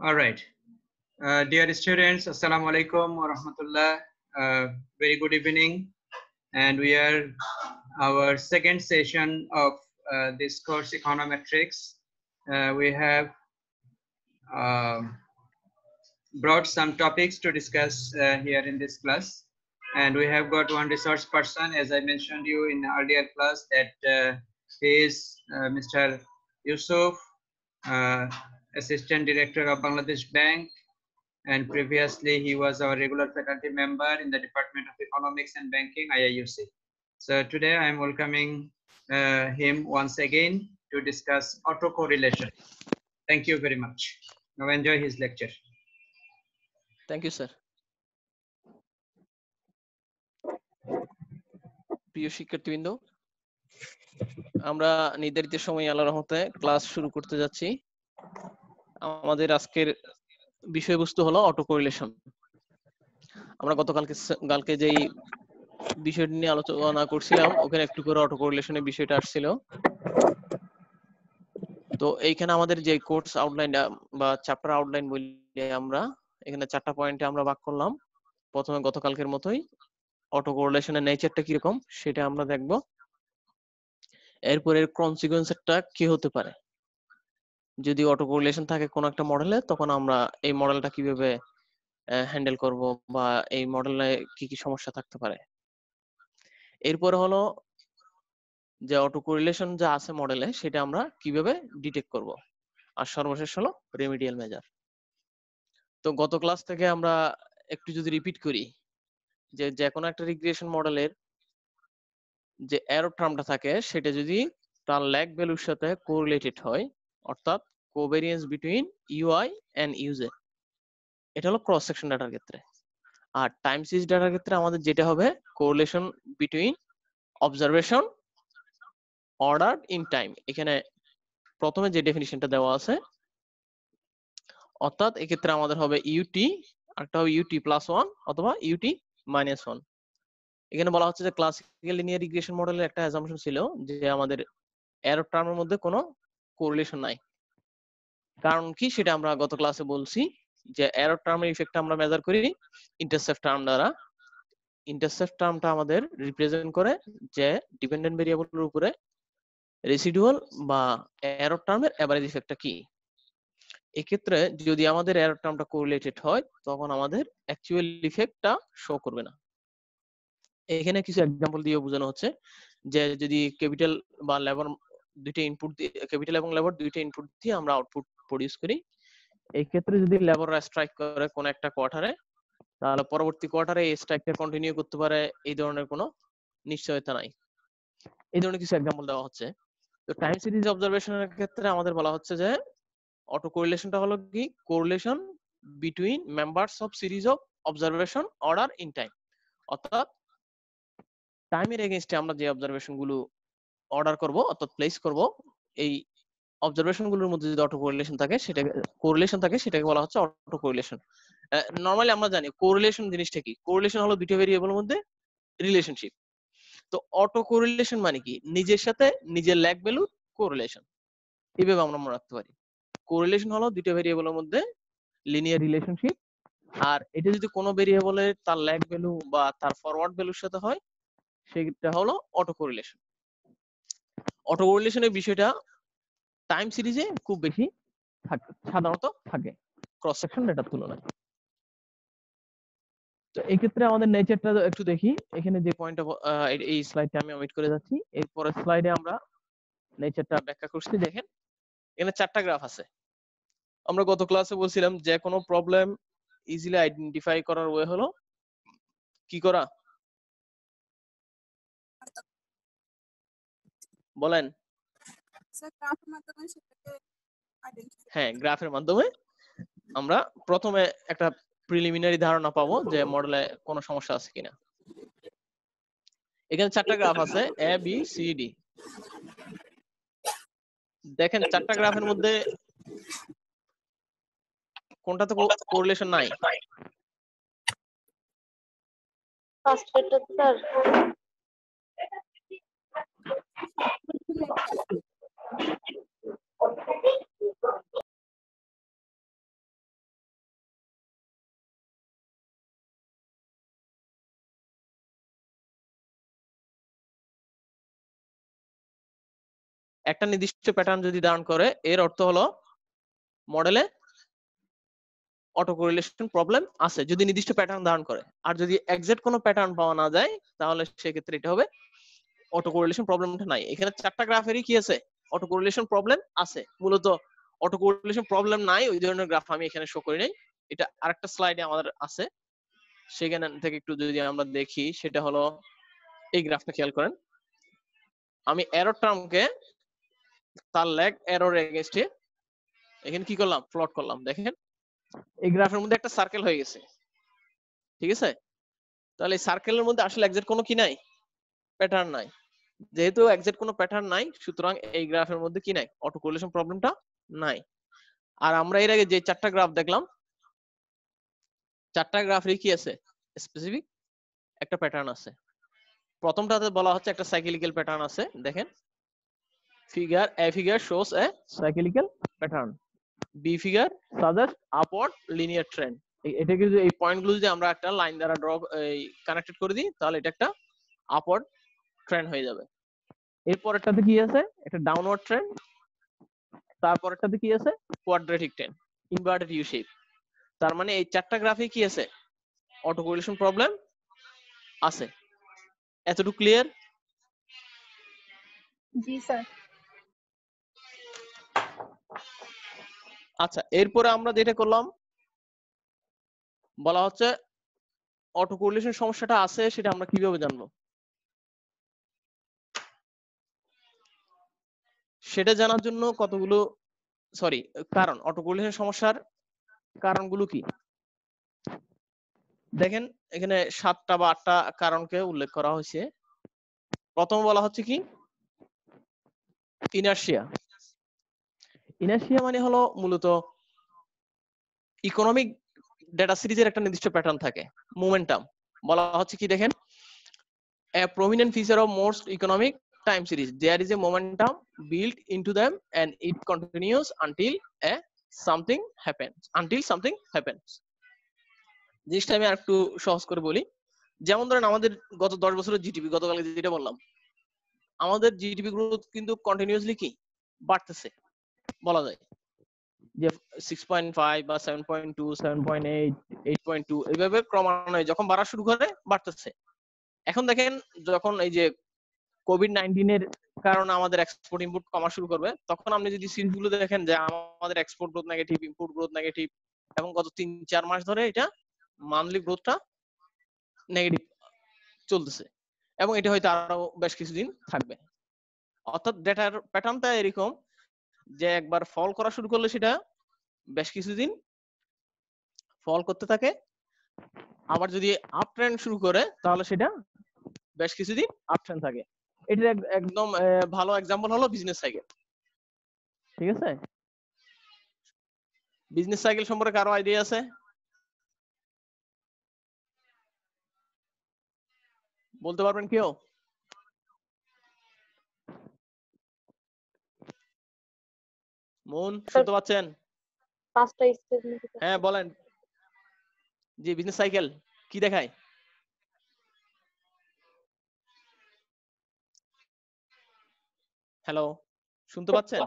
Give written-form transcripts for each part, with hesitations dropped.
All right. Dear students, Assalamu alaikum wa rahmatullah. Very good evening. And we are our second session of this course, Econometrics. We have brought some topics to discuss here in this class. And we have got one resource person, as I mentioned you in earlier class, that is Mr. Yusuf, Assistant Director of Bangladesh Bank, and previously he was our regular faculty member in the Department of Economics and Banking, IIUC. So today I am welcoming him once again to discuss autocorrelation. Thank you very much. Now enjoy his lecture. Thank you, sir. প্রিয় শিক্ষার্থীবৃন্দ, আমরা নির্ধারিত সময়ে আল্লাহর রহমতে class শুরু করতে যাচ্ছি। আমাদের আজকের বিষয়বস্তু হলো অটো কোরিলেশন। আমরা গতকালকে যেই বিষয়টি নিয়ে আলোচনা করছিলাম ওখানে একটু করে অটো কোরিলেশনের বিষয়টা আসছিল। তো এইখানে আমাদের যে কোর্স আউটলাইনটা বা চ্যাপ্টার আউটলাইন বলি আমরা, এখানে 4টা পয়েন্টে আমরা ভাগ করলাম। প্রথমে গতকালকের মতোই অটো কোরিলেশনের নেচারটা কিরকম সেটা আমরা দেখব। এরপর এর কনসিকুয়েন্সটা কি হতে পারে যদি অটো কোরিলেশন থাকে কোন একটা মডেলে, তখন আমরা এই মডেলটা কিভাবে হ্যান্ডেল করব বা এই মডেলে কি কি সমস্যা থাকতে পারে। এরপর হলো যে অটো কোরিলেশন যা আছে মডেলে সেটা আমরা কিভাবে ডিটেক্ট করব, আর সর্বশেষ হলো রেমিডিয়াল মেজার। তো গত ক্লাস থেকে আমরা একটু যদি রিপিট করি যে কোনো একটা রিগ্রেশন মডেলের যে এরর টার্মটা থাকে সেটা যদি তার ল্যাগ ভ্যালুর সাথে কোরিলেটেড হয়, অর্থাৎ কোভেরিয়েন্স বিটুইন ইউআই এন্ড ইউজে, এটা হলো ক্রস সেকশন ডাটার ক্ষেত্রে। আর টাইম সিরিজ ডাটার ক্ষেত্রে আমাদের যেটা হবে correlation between observation order in time. এখানে প্রথমে যে ডেফিনিশনটা দেওয়া আছে, অর্থাৎ এক্ষেত্রে আমাদের হবে ইউটি, একটা হবে ইউটি প্লাস 1 অথবা ইউটি মাইনাস 1। এখানে বলা হচ্ছে যে ক্লাসিক্যাল লিনিয়ার রিগ্রেশন মডেলের একটা অ্যাজাম্পশন ছিল যে আমাদের এরর টার্মের মধ্যে কোনো কোরিলেশন নাই। কারণ কি সেটা আমরা গত ক্লাসে বলছি যে এরর টার্মের ইফেক্ট আমরা মেজার করি ইন্টারসেপ্ট টার্ম দ্বারা। ইন্টারসেপ্ট টার্মটা আমাদের রিপ্রেজেন্ট করে যে ডিপেন্ডেন্ট ভেরিয়েবলের উপরে রেসিডুয়াল বা এরর টার্মের এভারেজ ইফেক্টটা কি। এক্ষেত্রে যদি আমাদের এরর টার্মটা কোরিলেটেড হয় তখন আমাদের অ্যাকচুয়াল ইফেক্টটা শো করবে না। এখানে কিছু এক্সাম্পল দিয়ে বোঝানো হচ্ছে যে যদি ক্যাপিটাল বা লেবার দুইটা ইনপুট দিয়ে, ক্যাপিটাল এবং লেবার দুইটা ইনপুট দিয়ে আমরা আউটপুট প্রডিউস করি। এই ক্ষেত্রে যদি লেবাররা স্ট্রাইক করে কোন একটা কোয়ার্টারে, তাহলে পরবর্তী কোয়ার্টারে এই স্ট্রাইকটা কন্টিনিউ করতে পারে, এই ধরনের কোনো নিশ্চয়তা নাই। এই ধরনের কিছু এক্সাম্পল দেওয়া হচ্ছে। তো টাইম সিরিজ অবজারভেশনের ক্ষেত্রে আমাদের বলা হচ্ছে যে অটো কোরিলেশনটা হলো কি correlation between members of series of observation order in time, অর্থাৎ টাইমের এগেইনস্টে আমরা যে অবজারভেশন গুলো অর্ডার করব অর্থাৎ প্লেস করব, এই অবজারভেশন গুলোর মধ্যে যদি অটো কোরিলেশন থাকে সেটাকে বলা হচ্ছে অটো কোরিলেশন। নরমালি আমরা জানি কোরিলেশন জিনিসটা কি। কোরিলেশন হলো দুটো ভেরিয়েবলের মধ্যে রিলেশনশিপ। তো অটো কোরিলেশন মানে কি নিজের সাথে নিজের ল্যাগ ভ্যালু কোরিলেশন, এইভাবে আমরা মনে রাখতে পারি। কোরিলেশন হলো দুটো ভেরিয়েবলের মধ্যে লিনিয়ার রিলেশনশিপ, আর এটা যদি কোনো ভেরিয়েবলের তার ল্যাগ ভ্যালু বা তার ফরওয়ার্ড ভ্যালুর সাথে হয় সেটা হলো অটো কোরিলেশন। অটো কোরিলেশনের বিষয়টা টাইম সিরিজে খুব বেশি সাধারণত থাকে ক্রস সেকশন ডেটার তুলনায়। তো এই ক্ষেত্রে আমাদের নেচারটা একটু দেখি। এখানে যে পয়েন্টটা এই স্লাইডটা আমি অমিট করে যাচ্ছি, এরপরের স্লাইডে আমরা নেচারটা ব্যাখ্যা করছি। দেখেন এখানে 4টা গ্রাফ আছে। আমরা গত ক্লাসে বলছিলাম যে কোনো প্রবলেম ইজিলি আইডেন্টিফাই করার ওয়ে হলো কি করা, বলেন? হ্যাঁ, গ্রাফের মাধ্যমে আমরা প্রথমে একটা প্রিলিমিনারি ধারণা পাবো যে মডেলে কোনো সমস্যা আছে কিনা। এখানে 4টা গ্রাফ আছে এ বি সি ডি। দেখেন 4টা গ্রাফের মধ্যে কোনটাতে কোরিলেশন নাই? ফার্স্ট এটা স্যার একটা নির্দিষ্ট প্যাটার্ন যদি ধারণ করে এর অর্থ হলো মডেলে অটো কোরিলেশন প্রবলেম আছে, যদি নির্দিষ্ট প্যাটার্ন ধারণ করে। আর যদি এক্সাক্ট কোনো প্যাটার্ন পাওয়া না যায় তাহলে সেক্ষেত্রে এটা হবে অটো কোরিলেশন প্রবলেমটা নাই। এখানে চারটা গ্রাফেরই কি আছে, অটো কোরিলেশন প্রবলেম আছে। মূলত অটো কোরিলেশন প্রবলেম নাই ওই ধরনের গ্রাফ আমি এখানে শো করি নাই, এটা আরেকটা স্লাইডে আমাদের আছে, সেখানে থেকে একটু যদি আমরা দেখি সেটা হলো এই গ্রাফটা খেয়াল করেন। আমি এরর টার্মকে তার লেগ এরর এগেইনস্টে এখানে কি করলাম, প্লট করলাম। দেখেন এই গ্রাফের মধ্যে একটা সার্কেল হয়ে গেছে, ঠিক আছে? তাহলে এই সার্কেলের মধ্যে আসলে এক্সাক্ট কোনো কি নাই, প্যাটার্ন নাই। যেহেতু এক্সাক্ট কোনো প্যাটার্ন নাই সুতরাং এই গ্রাফের মধ্যে কি নাই, অটো কোরিলেশন প্রবলেমটা নাই। আর আমরা এর আগে যে চারটা গ্রাফ দেখলাম, চারটা গ্রাফেরই কি আছে, স্পেসিফিক একটা প্যাটার্ন আছে। প্রথমটাতে বলা হচ্ছে একটা সাইক্লিক্যাল প্যাটার্ন আছে। দেখেন figure A figure shows a cyclical pattern, B figure suggest upward linear trend. এটা কিন্তু এই পয়েন্টগুলো যদি আমরা একটা লাইন দ্বারা ড্র কানেক্টেড করে দিই তাহলে এটা একটা আপওয়ার্ড ট্রেন্ড হয়ে যাবে। এরপরেরটাতে কি আছে, একটা ডাউনওয়ার্ড ট্রেন্ড। তারপরেরটাতে কি আছে, quadratic trend, inverted you shape. তার মানে এই চারটা গ্রাফে কি আছে, অটো কোরিলেশন প্রবলেম আছে। এতটুকু ক্লিয়ার? জি স্যার। আচ্ছা, এরপরে আমরা যেটা করলাম বলা হচ্ছে অটো কোরিলেশন সমস্যাটা আছে সেটা আমরা কিভাবে জানবো, সেটা জানার জন্য কতগুলো কারণ, অটো কোরিলেশন সমস্যার কারণগুলো কি। দেখেন এখানে 7টা বা 8টা কারণকে উল্লেখ করা হয়েছে। প্রথম বলা হচ্ছে কি, ইনার্শিয়া। ইনার্শিয়া মানে হলো মূলত ইকোনমিক ডেটা সিরিজের একটা নির্দিষ্ট প্যাটার্ন থাকে। মোমেন্টাম বলা হচ্ছে কি, দেখেন a prominent feature of most economic time series, there is a momentum built into them and it continues until something happens. জিনিসটা আমি আরেকটু সহজ করে বলি। যেমন ধরেন আমাদের গত 10 বছরের জিডিপি, গতকালকে যেটা বললাম, আমাদের জিডিপি গ্রোথ কিন্তু কন্টিনিউয়াসলি কি বাড়তেছে বলা যায়, যে 6.5 বা 7.2 7.8 8.2 এইভাবে ক্রমান্বয়ে যখন বাড়া শুরু করে বাড়তেছে। এখন দেখেন যখন এই যে কোভিড-19 এর কারণে আমাদের এক্সপোর্ট ইম্পোর্ট কমা শুরু করবে, তখন আপনি যদি সিরিজগুলো দেখেন যে আমাদের export growth negative, import growth negative, এবং গত 3-4 মাস ধরে এটা মান্থলি গ্রোথটা নেগেটিভ চলতেছে, এবং এটা হয়তো আরো বেশ কিছুদিন থাকবে। অর্থাৎ ডেটার প্যাটার্নটা এরকম যে একবার ফল করা শুরু করলে সেটা বেশ কিছুদিন ফল করতে থাকে, আবার যদি আপ ট্রেন্ড শুরু করে তাহলে সেটা বেশ কিছুদিন আপ ট্রেন্ড থাকে। এটার একদম ভালো এক্সাম্পল হলো বিজনেস সাইকেল। ঠিক আছে, বিজনেস সাইকেল সম্পর্কে কারো আইডিয়া আছে? বলতে পারবেন কেউ? মন শুনতে পাচ্ছেন? 5টা স্টেজ নাকি? হ্যাঁ বলেন। জি, বিজনেস সাইকেল কি দেখায়? হ্যালো, শুনতে পাচ্ছেন?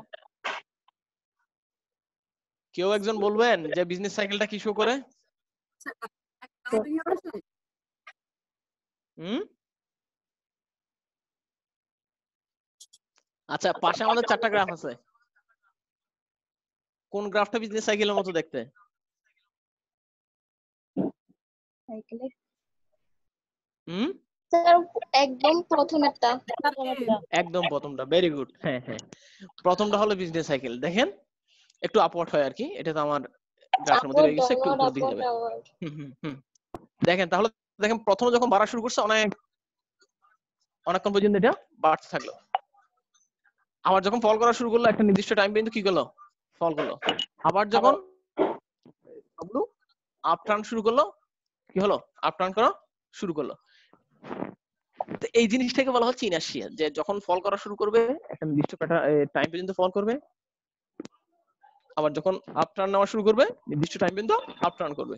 কেউ একজন বলবেন যে বিজনেস সাইকেলটা কি শো করে? আচ্ছা, পাশে আমাদের 4টা গ্রাফ আছে, কোন গ্রাফটা বিজনেস সাইকেলের মতো দেখতে? সাইকেলে হুম, স্যার একদম প্রথমেরটা। একদম প্রথমটা, ভেরি গুড। হ্যাঁ হ্যাঁ, প্রথমটা হলো বিজনেস সাইকেল। দেখেন একটু আপওয়ার্ড হয় আর কি, এটা তো আমার গ্রাফের মধ্যে রয়ে গেছে, একটু উপর দিকে যাবে। দেখেন তাহলে, দেখেন প্রথমে যখন বাড়া শুরু করছে অনেকক্ষণ পর্যন্ত এটা বাড়তে থাকলো, আবার যখন ফল করা শুরু করলো একটা নির্দিষ্ট টাইম পর্যন্ত কি করলো, ফল করলো। আবার যখন আপ টার্ন শুরু করলো, কি হলো, আপ টার্ন করা শুরু করলো। তো এই জিনিসটাকে বলা হচ্ছে ইনার্শিয়া, যে যখন ফল করা শুরু করবে একটা নির্দিষ্ট টাইম পর্যন্ত ফল করবে, আবার যখন আপ টার্ন নেওয়া শুরু করবে নির্দিষ্ট টাইম পর্যন্ত আপ টার্ন করবে।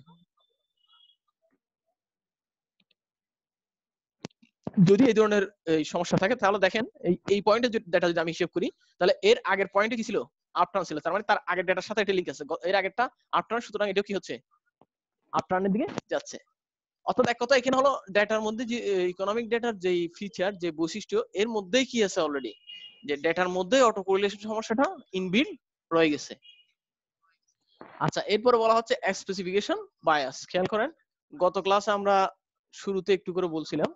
যদি এই ধরনের সমস্যা থাকে তাহলে দেখেন এই পয়েন্টে ডেটা যদি আমি হিসাব করি তাহলে এর আগের পয়েন্টে কি ছিল আপটার্ন ছিল, তার মানে তার আগের ডেটার সাথে এটা লিংক আছে, এর আগেরটা আপটার্ন, সুতরাং এটা কি হচ্ছে আপটার্নের দিকে যাচ্ছে। অর্থাৎ এক কথা এখানে হলো ডেটার মধ্যে যে ইকোনমিক ডেটার যে ফিচার যে বৈশিষ্ট্য এর মধ্যেই কি আছে অলরেডি, যে ডেটার মধ্যে অটো কোরিলেশন সমস্যাটা ইনবিল্ড রয়ে গেছে। আচ্ছা, এরপরে বলা হচ্ছে স্পেসিফিকেশন বায়াস। খেয়াল করেন গত ক্লাসে আমরা শুরুতে একটু করে বলছিলাম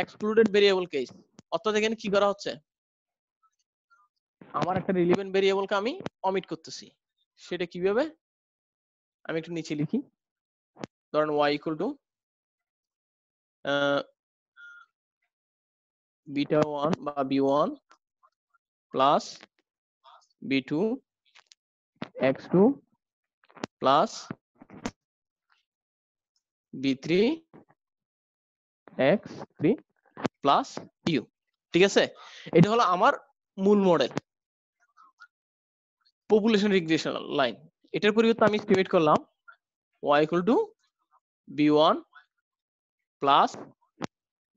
এক্সক্লুডেড ভেরিয়েবল কেস, অর্থাৎ এখানে কি করা হচ্ছে, আমার একটা রিলেভেন্ট ভেরিয়েবলকে আমি অমিট করতেছি। সেটা কিভাবে, আমি একটু নিচে লিখি, ধরেন y ইকুয়াল টু β1 বা b1 plus b2 x2 plus b3 x3 plus u। ঠিক আছে, এটা হলো আমার মূল মডেল পপুলেশন রিগ্রেশন লাইন। এটার পরিবর্তে আমি এস্টিমেট করলাম y equal to b1 plus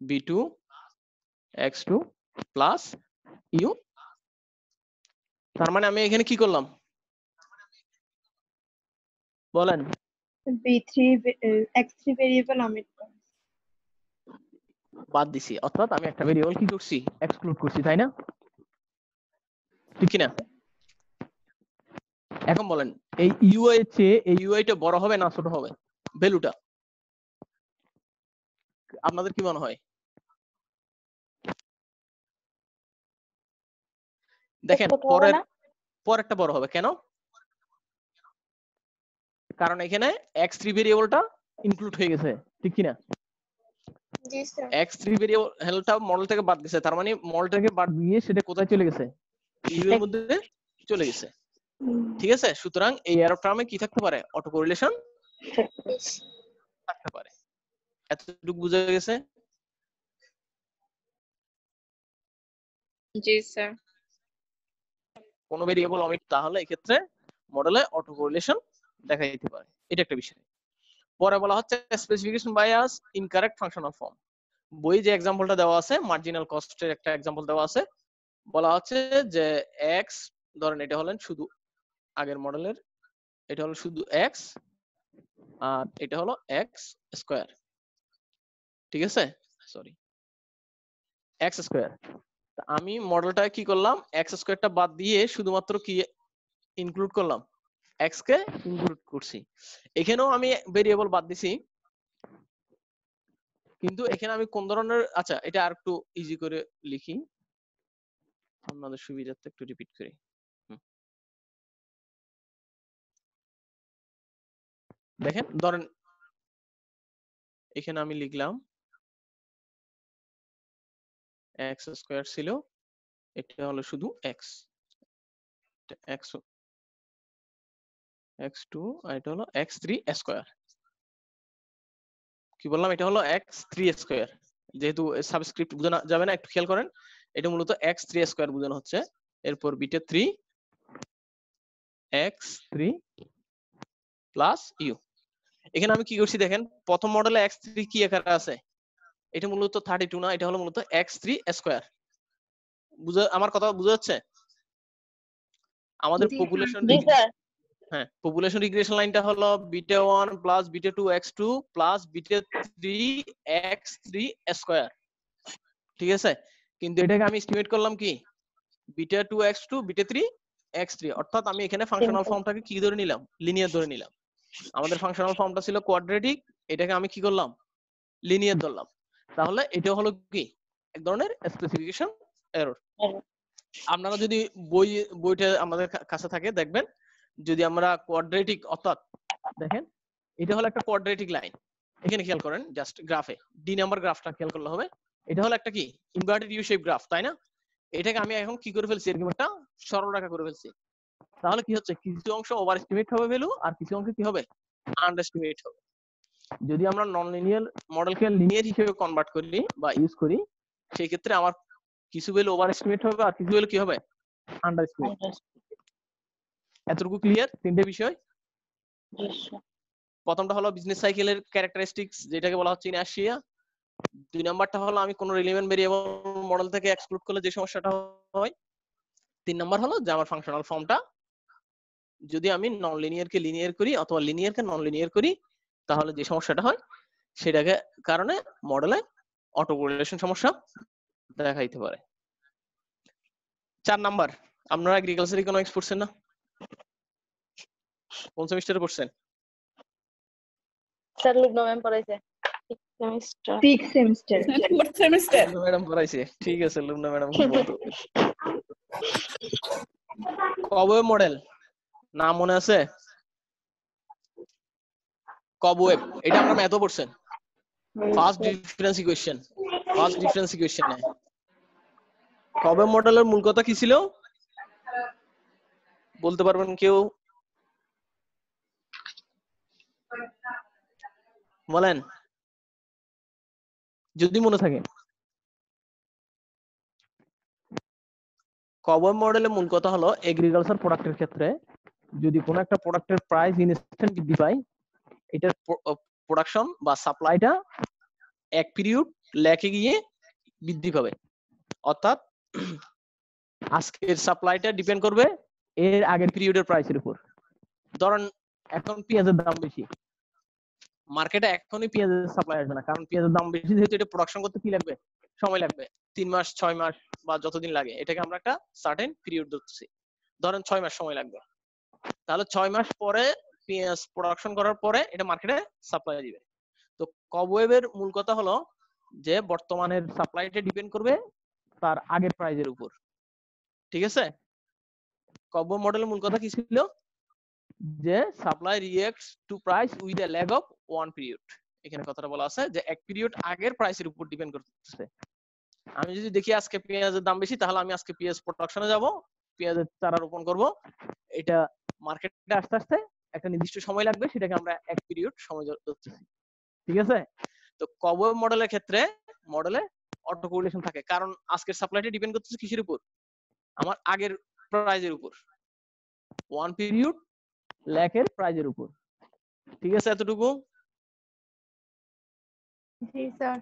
b2 x2 plus u। তার মানে আমি এখানে কি করলাম বলেন, B3 X3 ভেরিয়েবল অমিট করো। বাদ দিছি, অর্থাৎ আমি একটা ভেরিয়েবল কি করছি এক্সক্লুড করছি, তাই না? ঠিক কি না? এখন বলেন এই ইউআই এর চেয়ে এই ইউআইটা বড় হবে না ছোট হবে ভ্যালুটা, আপনাদের কি মনে হয়? দেখেন পরেরটা বড় হবে কেন? কারণ এখানে x3 ভেরিয়েবলটা ইনক্লুড হয়ে গেছে, ঠিক কি না? জি স্যার। x3 ভেরিয়েবলটা মডেল থেকে বাদ গেছে, তার মানে মডেল থেকে বাদ দিয়ে সেটা কোথায় চলে গেছে, ইউ এর মধ্যে চলে গেছে। ঠিক আছে, সুতরাং এই এরর টার্মে কি থাকতে পারে, অটো কোরিলেশন থাকতে পারে। এতটুকু বুঝা গেছে? জি স্যার। কোন ভেরিয়েবল অমিট তাহলে এই ক্ষেত্রে মডেলে অটো কোরিলেশন দেখা যেতে পারে, এটা একটা বিষয়। পরে বলা হচ্ছে specification bias incorrect functional form. বই যে एग्जांपलটা দেওয়া আছে মার্জিনাল কস্টের একটা एग्जांपल দেওয়া আছে, বলা হচ্ছে যে x, ধরেন এটা হলেন শুধু আগের মডেলের, এটা হলো শুধু x আর এটা হলো x স্কয়ার। ঠিক আছে, সরি x স্কয়ার। আমি মডেলটা কি করলাম, x স্কয়ারটা বাদ দিয়ে শুধুমাত্র কি ইনক্লুড করলাম, x কে ইনক্লুড করছি। এখানেও আমি ভেরিয়েবল বাদ দিছি, কিন্তু এখানে আমি কোন ধরনের, আচ্ছা এটা আর একটু ইজি করে লিখি আপনাদের সুবিধার্থে, একটু রিপিট করি। দেখেন ধরেন এখানে আমি লিখলাম x স্কয়ার ছিল, এটা হলো শুধু x, x2 আর এটা হলো x3 স্কয়ার। কি বললাম, এটা হলো x3 স্কয়ার, যেহেতু সাবস্ক্রিপ্ট বোঝানো যাবে না একটু খেয়াল করেন, এটা মূলত x3 স্কয়ার বোঝানো হচ্ছে। এরপর বিটা 3 x3 প্লাস u। এখানে আমি কি করছি দেখেন, প্রথম মডেলে x3 কি আকারে আছে, এটা মূলত 32 না, এটা হলো মূলত x3 স্কয়ার। আমার কথা বুঝা যাচ্ছে? আমাদের পপুলেশন, হ্যাঁ পপুলেশন রিগ্রেশন লাইনটা হলো β1 plus β2 x2 plus β3 x3 square. ঠিক আছে, কিন্তু এটাকে আমি এস্টিমেট করলাম কি β2 x2 β3 x3, অর্থাৎ আমি এখানে ফাংশনাল ফর্মটাকে কি ধরে নিলাম, লিনিয়ার ধরে নিলাম। আমাদের ফাংশনাল ফর্মটা ছিল কোয়াড্রেটিক, এটাকে আমি কি করলাম, লিনিয়ার ধরলাম। তাহলে এটা হলো কি এক ধরনের স্পেসিফিকেশন এরর। আপনারা যদি বইটা আমাদের কাছে থাকে দেখবেন, যদি আমরা কোয়াড্রেটিক, অর্থাৎ দেখেন এটা হলো একটা কোয়াড্রেটিক লাইন, এখানে খেয়াল করেন জাস্ট গ্রাফে ডি নাম্বার গ্রাফটা খেয়াল করলে হবে, এটা হলো একটা কি ইনভার্টেড ইউ শেপ গ্রাফ, তাই না? এটাকে আমি এখন কি করে ফেলছি, এরকম একটা সরল রেখা করে ফেলছি। তাহলে কি হচ্ছে, কিছু অংশ ওভার এস্টিমেট হবে ভ্যালু, আর কিছু অংশ কি হবে, আন্ডার এস্টিমেট হবে। যদি আমরা নন লিনিয়ার মডেলকে লিনিয়ার হিসেবে কনভার্ট করি বা ইউজ করি, সেই ক্ষেত্রে আমার কিছু ভ্যালু ওভার এস্টিমেট হবে আর কিছু ভ্যালু কি হবে, আন্ডার এস্টিমেট। এতটুকু ক্লিয়ার? তিনটে বিষয়। প্রথমটা হলো বিজনেস সাইকেলের ক্যারেক্টারিস্টিক্স, যেটাকে বলা হচ্ছে ইনার্শিয়া। দুই নাম্বারটা হলো আমি কোন রিলেভেন্ট ভেরিয়েবল মডেল থেকে এক্সক্লুড করলে যে সমস্যাটা হয়। তিন নাম্বার হলো যে আমার ফাংশনাল ফর্মটা যদি আমি নন লিনিয়ার কে লিনিয়ার করি অথবা লিনিয়ার কে নন লিনিয়ার করি তাহলে যে সমস্যাটা হয় সেটাকে কারণে মডেলে অটো কোরিলেশন সমস্যা দেখা দিতে পারে। 4 নাম্বার, আপনারা এগ্রিকালচার ইকোনমিক্স পড়ছেন না? কোন সেমিস্টারে পড়ছেন? স্যার লুবনা ম্যাম পড়াইছে সেমিস্টার 6th semester. ম্যাডাম পড়াইছে, ঠিক আছে লুবনা ম্যাডাম কি বলতো। কবওয়েব মডেল নাম মনে আছে? কবওয়েব, এটা আমরা ম্যাথও পড়ছেন। ফার্স্ট ডিফারেন্স ইকুয়েশন কবওয়েব মডেলের মূল কথা কি ছিল বলতে পারবেন কেউ? বলেন যদি মনে থাকে। কবওয়েব মডেলের মূল কথা হলো এগ্রিকালচার প্রোডাক্টের ক্ষেত্রে যদি কোনো একটা প্রোডাক্টের প্রাইস ইনস্ট্যান্ট বৃদ্ধি পায়, এটার প্রোডাকশন বা সাপ্লাইটা এক পিরিয়ড ল্যাকে গিয়ে বৃদ্ধি পাবে। অর্থাৎ আজকের সাপ্লাইটা ডিপেন্ড করবে এর আগের পিরিয়ডের প্রাইসের উপর। ধরেন এখন পেঁয়াজের দাম বেশি, মার্কেটে এখনই পেঁয়াজের সাপ্লাই আসবে না, কারণ পেঁয়াজের দাম বেশি যেহেতু এটা প্রোডাকশন করতে কি লাগবে, সময় লাগবে 3 মাস 6 মাস বা যতদিন লাগে, এটাকে আমরা একটা সার্টেন পিরিয়ড ধরতেছি, ধরেন 6 মাস সময় লাগবে। তাহলে 6 মাস পরে পেঁয়াজ প্রোডাকশন করার পরে এটা মার্কেটে সাপ্লাই দিবে। তো কবওয়েবের মূল কথা হলো যে বর্তমানের সাপ্লাইটা ডিপেন্ড করবে তার আগের প্রাইজের উপর, ঠিক আছে? কবওয়েব মডেলের মূল কথা কি ছিল যে supply reacts to price with a lag of 1 period. এখানে কথাটা বলা আছে যে এক পিরিয়ড আগের প্রাইসের উপর ডিপেন্ড করতেছে। আমি যদি দেখি আজকে পেঁয়াজের দাম বেশি, তাহলে আমি আজকে পেঁয়াজ প্রোডাকশনে যাব, পেঁয়াজের চারা রোপণ করব, এটা মার্কেটে আস্তে আস্তে একটা নির্দিষ্ট সময় লাগবে, সেটাকে আমরা এক পিরিয়ড সময় ধরতেছি, ঠিক আছে? তো কবওয়েব মডেলের ক্ষেত্রে মডেলে অটো কোরিলেশন থাকে, কারণ আজকের সাপ্লাইটা ডিপেন্ড করতেছে কিসের উপর, আমার আগের প্রাইজের উপর, 1 পিরিয়ড ল্যাকের প্রাইজের উপর, ঠিক আছে? এতটুকু জি স্যার।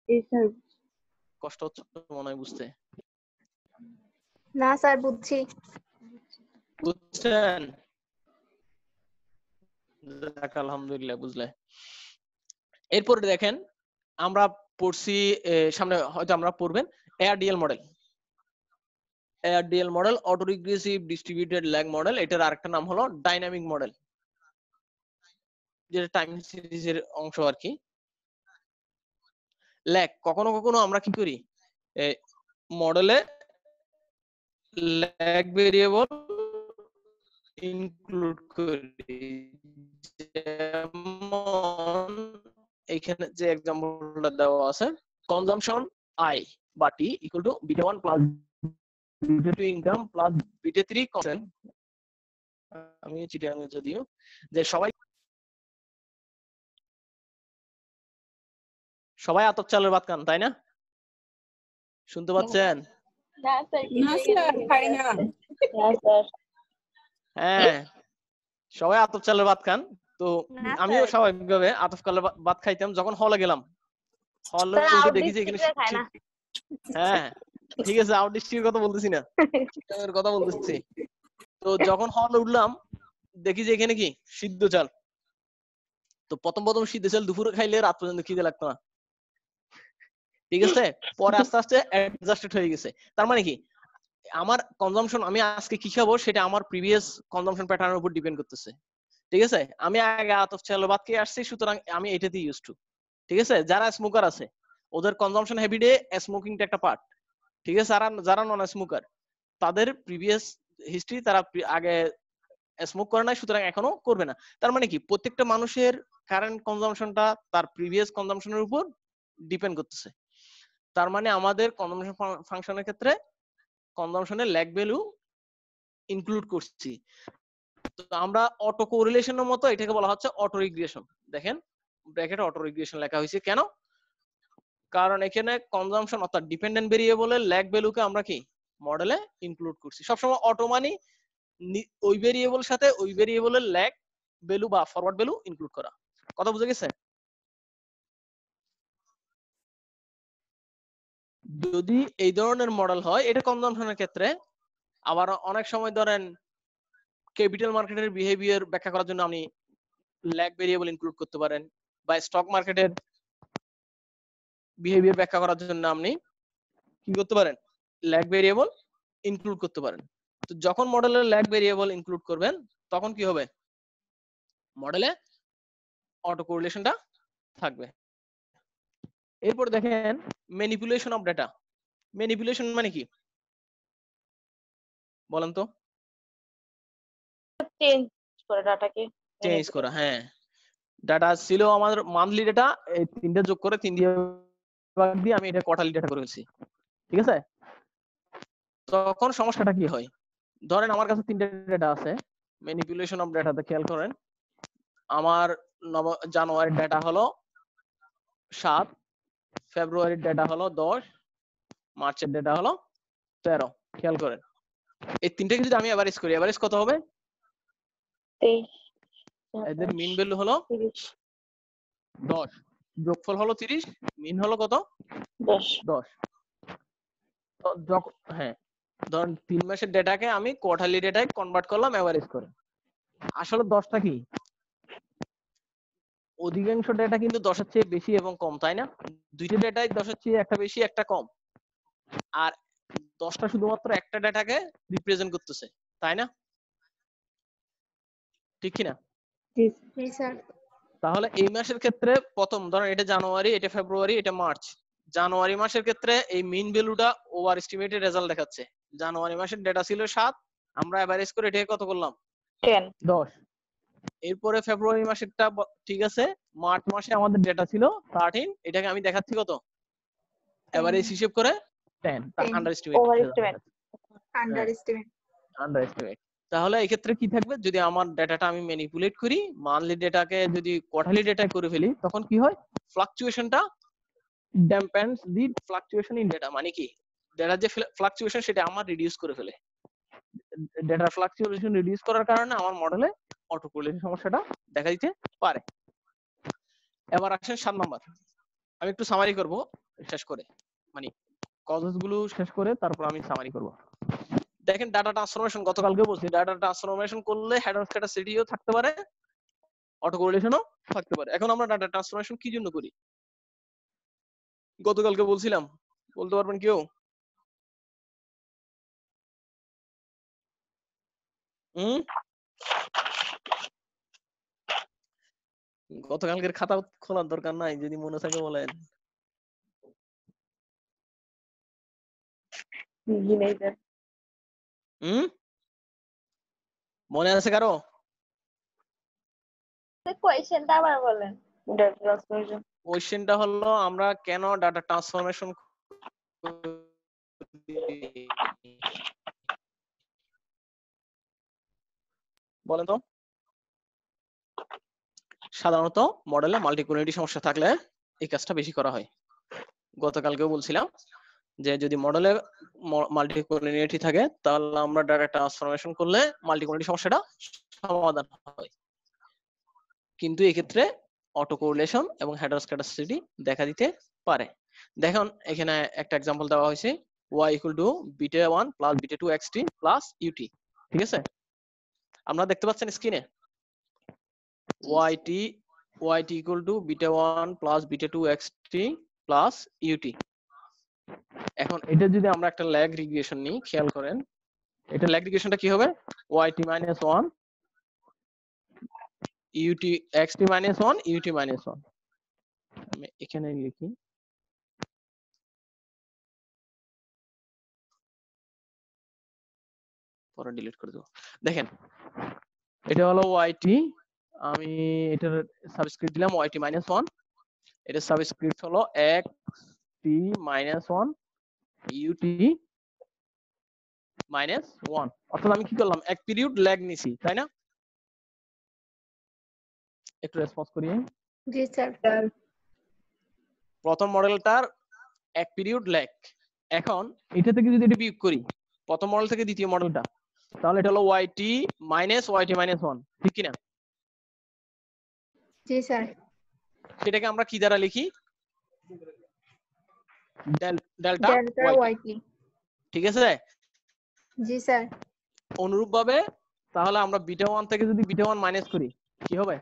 জি স্যার। কষ্ট হচ্ছে মনে হয় বুঝতে? না স্যার বুঝছি। বুঝছেন? যাক আলহামদুলিল্লাহ বুঝলে। এরপরে দেখেন আমরা পড়ছি, সামনে হয়তো আমরা পড়বেন ARDL model. ARDL model auto regressive distributed lag model, এটার আরেকটা নাম হলো ডাইনামিক মডেল, যেটা টাইম সিরিজের অংশ আর কি। ল্যাগ কখনো কখনো আমরা কি করি, মডেলে ল্যাগ ভেরিয়েবল ইনক্লুড করি, যেমন এখানে যে এক্সাম্পলটা দেওয়া আছে, কনজাম্পশন আই বা T equal to beta 1 plus beta 2 income plus beta 3 constant. আমি চিটাং যদিও যে সবাই আতপ চালের ভাত খান, তাই না? শুনতে পাচ্ছেন? না স্যার না স্যার খাই না। না স্যার হ্যাঁ, সবাই আতপ চালের ভাত খান। তো না আমিও স্যার। স্বাভাবিকভাবে আতপ চালের ভাত খাইতাম। যখন হলে গেলাম, হলে স্যার, উঠে out দেখি যে এখানে district-এ খায় না। হ্যাঁ ঠিক আছে, আউট ডিস্ট্রিক্টের কথা বলতেছি না, চিটাগের কথা বলতেছি। তো যখন হলে উঠলাম দেখি যে এখানে কি সিদ্ধ চাল। তো প্রথম সিদ্ধ চাল দুপুরে খাইলে রাত পর্যন্ত খিদে লাগতো না, ঠিক আছে? পরে আস্তে আস্তে অ্যাডজাস্টেড হয়ে গেছে। তার মানে কি আমার কনজাম্পশন, আমি আজকে কি খাবো সেটা আমার প্রিভিয়াস কনজাম্পশন প্যাটার্নের উপর ডিপেন্ড করতেছে, ঠিক আছে? আমি আগে আতপ চালের ভাত খেয়ে আসছি, সুতরাং আমি এটাতে ইউজ টু, ঠিক আছে? যারা স্মোকার আছে ওদের কনজাম্পশন হ্যাবিটে স্মোকিংটা একটা পার্ট, ঠিক আছে? আর যারা নন স্মোকার তাদের প্রিভিয়াস হিস্ট্রি, তারা আগে স্মোক করে নাই, সুতরাং এখনো করবে না। তার মানে কি প্রত্যেকটা মানুষের কারেন্ট কনজাম্পশনটা তার প্রিভিয়াস কনজাম্পশনের উপর ডিপেন্ড করতেছে। তার মানে আমাদের কনজাম্পশন ফাংশনের ক্ষেত্রে কনজাম্পশনের ল্যাগ ভ্যালু ইনক্লুড করছি। তো আমরা অটো কোরিলেশনের মতো এটাকে বলা হচ্ছে অটো রিগ্রেশন। দেখেন ব্র্যাকেটে অটো রিগ্রেশন লেখা হয়েছে কেন? কারণ এখানে কনজাম্পশন অর্থাৎ ডিপেন্ডেন্ট ভেরিয়েবলের ল্যাগ ভ্যালুকে আমরা কি মডেলে ইনক্লুড করছি। সবসময় অটো মানে ওই ভেরিয়েবলের সাথে ওই ভেরিয়েবলের ল্যাগ ভ্যালু বা ফরওয়ার্ড ভ্যালু ইনক্লুড করা। কথা বুঝে গেছে? যদি এই ধরনের মডেল হয়, এটা কনজাম্পশনের ক্ষেত্রে। আবার অনেক সময় ধরেন ক্যাপিটাল মার্কেটের বিহেভিয়ার ব্যাখ্যা করার জন্য আপনি ল্যাগ ভেরিয়েবল ইনক্লুড করতে পারেন, বা স্টক মার্কেটের বিহেভিয়ার ব্যাখ্যা করার জন্য আপনি কি করতে পারেন, ল্যাগ ভেরিয়েবল ইনক্লুড করতে পারেন। তো যখন মডেলে ল্যাগ ভেরিয়েবল ইনক্লুড করবেন তখন কি হবে, মডেলে অটো কোরিলেশনটা থাকবে। এরপর দেখেন ম্যানিপুলেশন অফ ডেটা। ম্যানিপুলেশন মানে কি বলেন তো? চেঞ্জ করে ডাটাকে চেঞ্জ করা। হ্যাঁ, ডাটা ছিল আমাদের মান্থলি ডাটা, এই তিনটা যোগ করে 3 দিয়ে ভাগ দিয়ে আমি এটা কোয়ার্টারলি ডাটা করে ফেলছি, ঠিক আছে? তখন সমস্যাটা কি হয়, ধরেন আমার কাছে 3টা ডাটা আছে। ম্যানিপুলেশন অফ ডাটাতে খেয়াল করেন, আমার জানুয়ারির ডাটা হলো 7, ফেব্রুয়ারির ডাটা হলো 10, মার্চের ডাটা হলো 13। খেয়াল করেন এই তিনটাকে যদি আমি এভারেজ করি, এভারেজ কত হবে? 23, এদের মিন ভ্যালু হলো 30, 10, যোগফল হলো 30, মিন হলো কত? 10। 10। তো হ্যাঁ, ধরেন 3 মাসের ডেটাকে আমি কোয়ার্টারলি ডেটায় কনভার্ট করলাম এভারেজ করে। আসলে 10টা কি, অধিকাংশ ডেটা কিন্তু 10-এর চেয়ে বেশি এবং কম, তাই না? দুইটা ডেটায় 10-এর চেয়ে একটা বেশি একটা কম, আর 10টা শুধুমাত্র একটা ডেটাকে রিপ্রেজেন্ট করতেছে, তাই না? ঠিক কিনা? জি স্যার। তাহলে এই মাসের ক্ষেত্রে প্রথম ধরেন এটা জানুয়ারি, এটা ফেব্রুয়ারি, এটা মার্চ। জানুয়ারি মাসের ক্ষেত্রে এই মিন ভ্যালুটা ওভার এস্টিমেটেড রেজাল্ট দেখাচ্ছে। জানুয়ারি মাসের ডেটা ছিল 7, আমরা এভারেজ করে এটাকে কত করলাম? 10। এরপরে ফেব্রুয়ারি মাসেরটা ঠিক আছে, মার্চ মাসে আমাদের ডেটা ছিল 13, এটাকে আমি দেখাচ্ছি কত, এভারেজ হিসাব করে 10, আন্ডার এস্টিমেট। তাহলে এই ক্ষেত্রে কি থাকবে, যদি আমার ডেটাটা আমি ম্যানিপুলেট করি, মান্থলি ডেটাকে যদি কোয়ার্টারলি ডেটায় করে ফেলি, তখন কি হয়, ফ্লাকচুয়েশনটা ড্যাম্পেন্স দি ফ্লাকচুয়েশন ইন ডেটা। মানে কি, ডেটার যে ফ্লাকচুয়েশন সেটা আমার রিডিউস করে ফেলে। ডেটার ফ্লাকচুয়েশন রিডিউস করার কারণে আমার মডেলে অটো কোরিলেশন সমস্যাটা দেখা দিতে পারে। এবার আসেন 7 নাম্বার। আমি একটু সামারি করব শেষ করে, মানে কজেস গুলো শেষ করে তারপর আমি সামারি করব। দেখেন ডাটা ট্রান্সফরমেশন, গতকালকে বলছি ডাটা ট্রান্সফরমেশন করলে হেডার স্ক্যাটারসিটিও থাকতে পারে, অটো কোরিলেশনও থাকতে পারে। এখন আমরা ডাটা ট্রান্সফরমেশন কি জন্য করি গতকালকে বলছিলাম, বলতে পারবেন কেউ? গতকালকের খাতা খোলার দরকার নাই, যদি মনে থাকে বলেন। মনে আছে কারো? কোয়েশ্চেনটা আবার বলেন। ডাটা ট্রান্সফরমেশন কোয়েশ্চেনটা হলো আমরা কেন ডাটা ট্রান্সফরমেশন বলেন তো? সাধারণত মডেলে মাল্টিকোরিলেটি সমস্যা থাকলে এই কাজটা বেশি করা হয়। গতকালকেও বলছিলাম যে যদি মডেলে মাল্টিকোরিলেটি থাকে তাহলে আমরা ডাটা ট্রান্সফরমেশন করলে মাল্টিকোরিলেটি সমস্যাটা সমাধান হয়। কিন্তু এই ক্ষেত্রে অটো কোরিলেশন এবং হেডার স্ক্যাটারসিটি দেখা দিতে পারে। দেখুন এখানে একটা एग्जांपल দেওয়া হয়েছে, y = beta1 + beta2 xt + ut। ঠিক আছে, আপনারা দেখতে পাচ্ছেন স্ক্রিনে yt = beta1 + beta2 xt + ut। এখন এটা যদি আমরা একটা ল্যাগ রিগ্রেশন নিই, খেয়াল করেন এটা ল্যাগ রিগ্রেশনটা কি হবে, yt - 1 ut xt - 1 ut - 1। আমি এখানে লিখি, পরে ডিলিট করে দেব। দেখেন এটা হলো yt, আমি এটার সাবস্ক্রিপ্ট দিলাম yt - 1, এটা সাবস্ক্রিপ্ট হলো xt - 1 ut - 1। অর্থাৎ আমি কি করলাম, এক পিরিয়ড ল্যাগ নিছি, তাই না? একটু রেসপন্স করি। জি স্যার। প্রথম মডেলটার এক পিরিয়ড ল্যাগ। এখন এটা থেকে যদি এটা বিয়োগ করি প্রথম মডেল থেকে দ্বিতীয় মডেলটা, তাহলে এটা হলো yt - yt - 1, ঠিক কি না? জি স্যার। সেটাকে আমরা কি দ্বারা লিখি, ডেল্টা ডেল্টা ওয়াইটি, ওয়াইটি। ঠিক আছে। জি স্যার। অনুরূপ ভাবে তাহলে আমরা বিটা 1 থেকে যদি বিটা 1 মাইনাস করি কি হবে?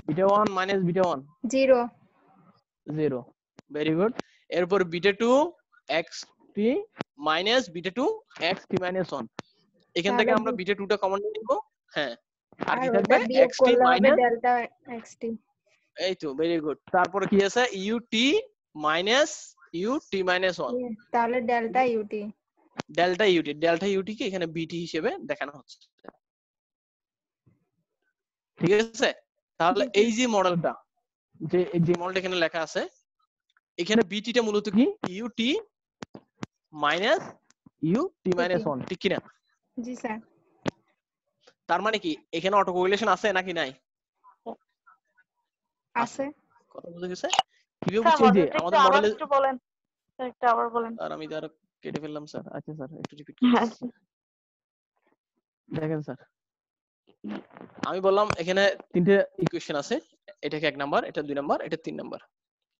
Beta 1 minus beta 1 0 0, very good. এরপর beta 2 xt minus beta 2 xt minus 1, এখান থেকে তাহলে আমরা বিটা 2 টা কমন নিয়ে নিব। হ্যাঁ, আর আর কি ওটা থাকবে? বিয়োগ xt করলে হবে মাইনাস, ডেল্টা এক্সটি। এই তো ভেরি গুড। তারপরে কি আছে? ut মাইনাস ut মাইনাস 1, তাহলে ডেল্টা ইউটি। ডেল্টা ut কে এখানে বিটি হিসেবে দেখানো হচ্ছে, ঠিক আছে। তাহলে এই যে মডেলটা, যে মডেলটা এখানে লেখা আছে, এখানে বিটি টা মূলত কি? ut মাইনাস ut মাইনাস 1, ঠিক কি না? জি স্যার। তার মানে কি এখানে অটো কোরিলেশন আছে নাকি নাই? আছে। কথা বুঝে গেছে? কিভাবে স্যার বুঝছি? যে মডেলটা একটু আমাদের আবার মডেলে, একটু বলেন, স্যার একটু আবার বলেন। আর আমি তার কেটে ফেললাম স্যার। আচ্ছা স্যার একটু রিপিট আচ্ছা। দেখেন স্যার, আমি বললাম এখানে তিনটে ইকুয়েশন আছে, এটাকে 1 নাম্বার, এটা 2 নাম্বার, এটা 3 নাম্বার।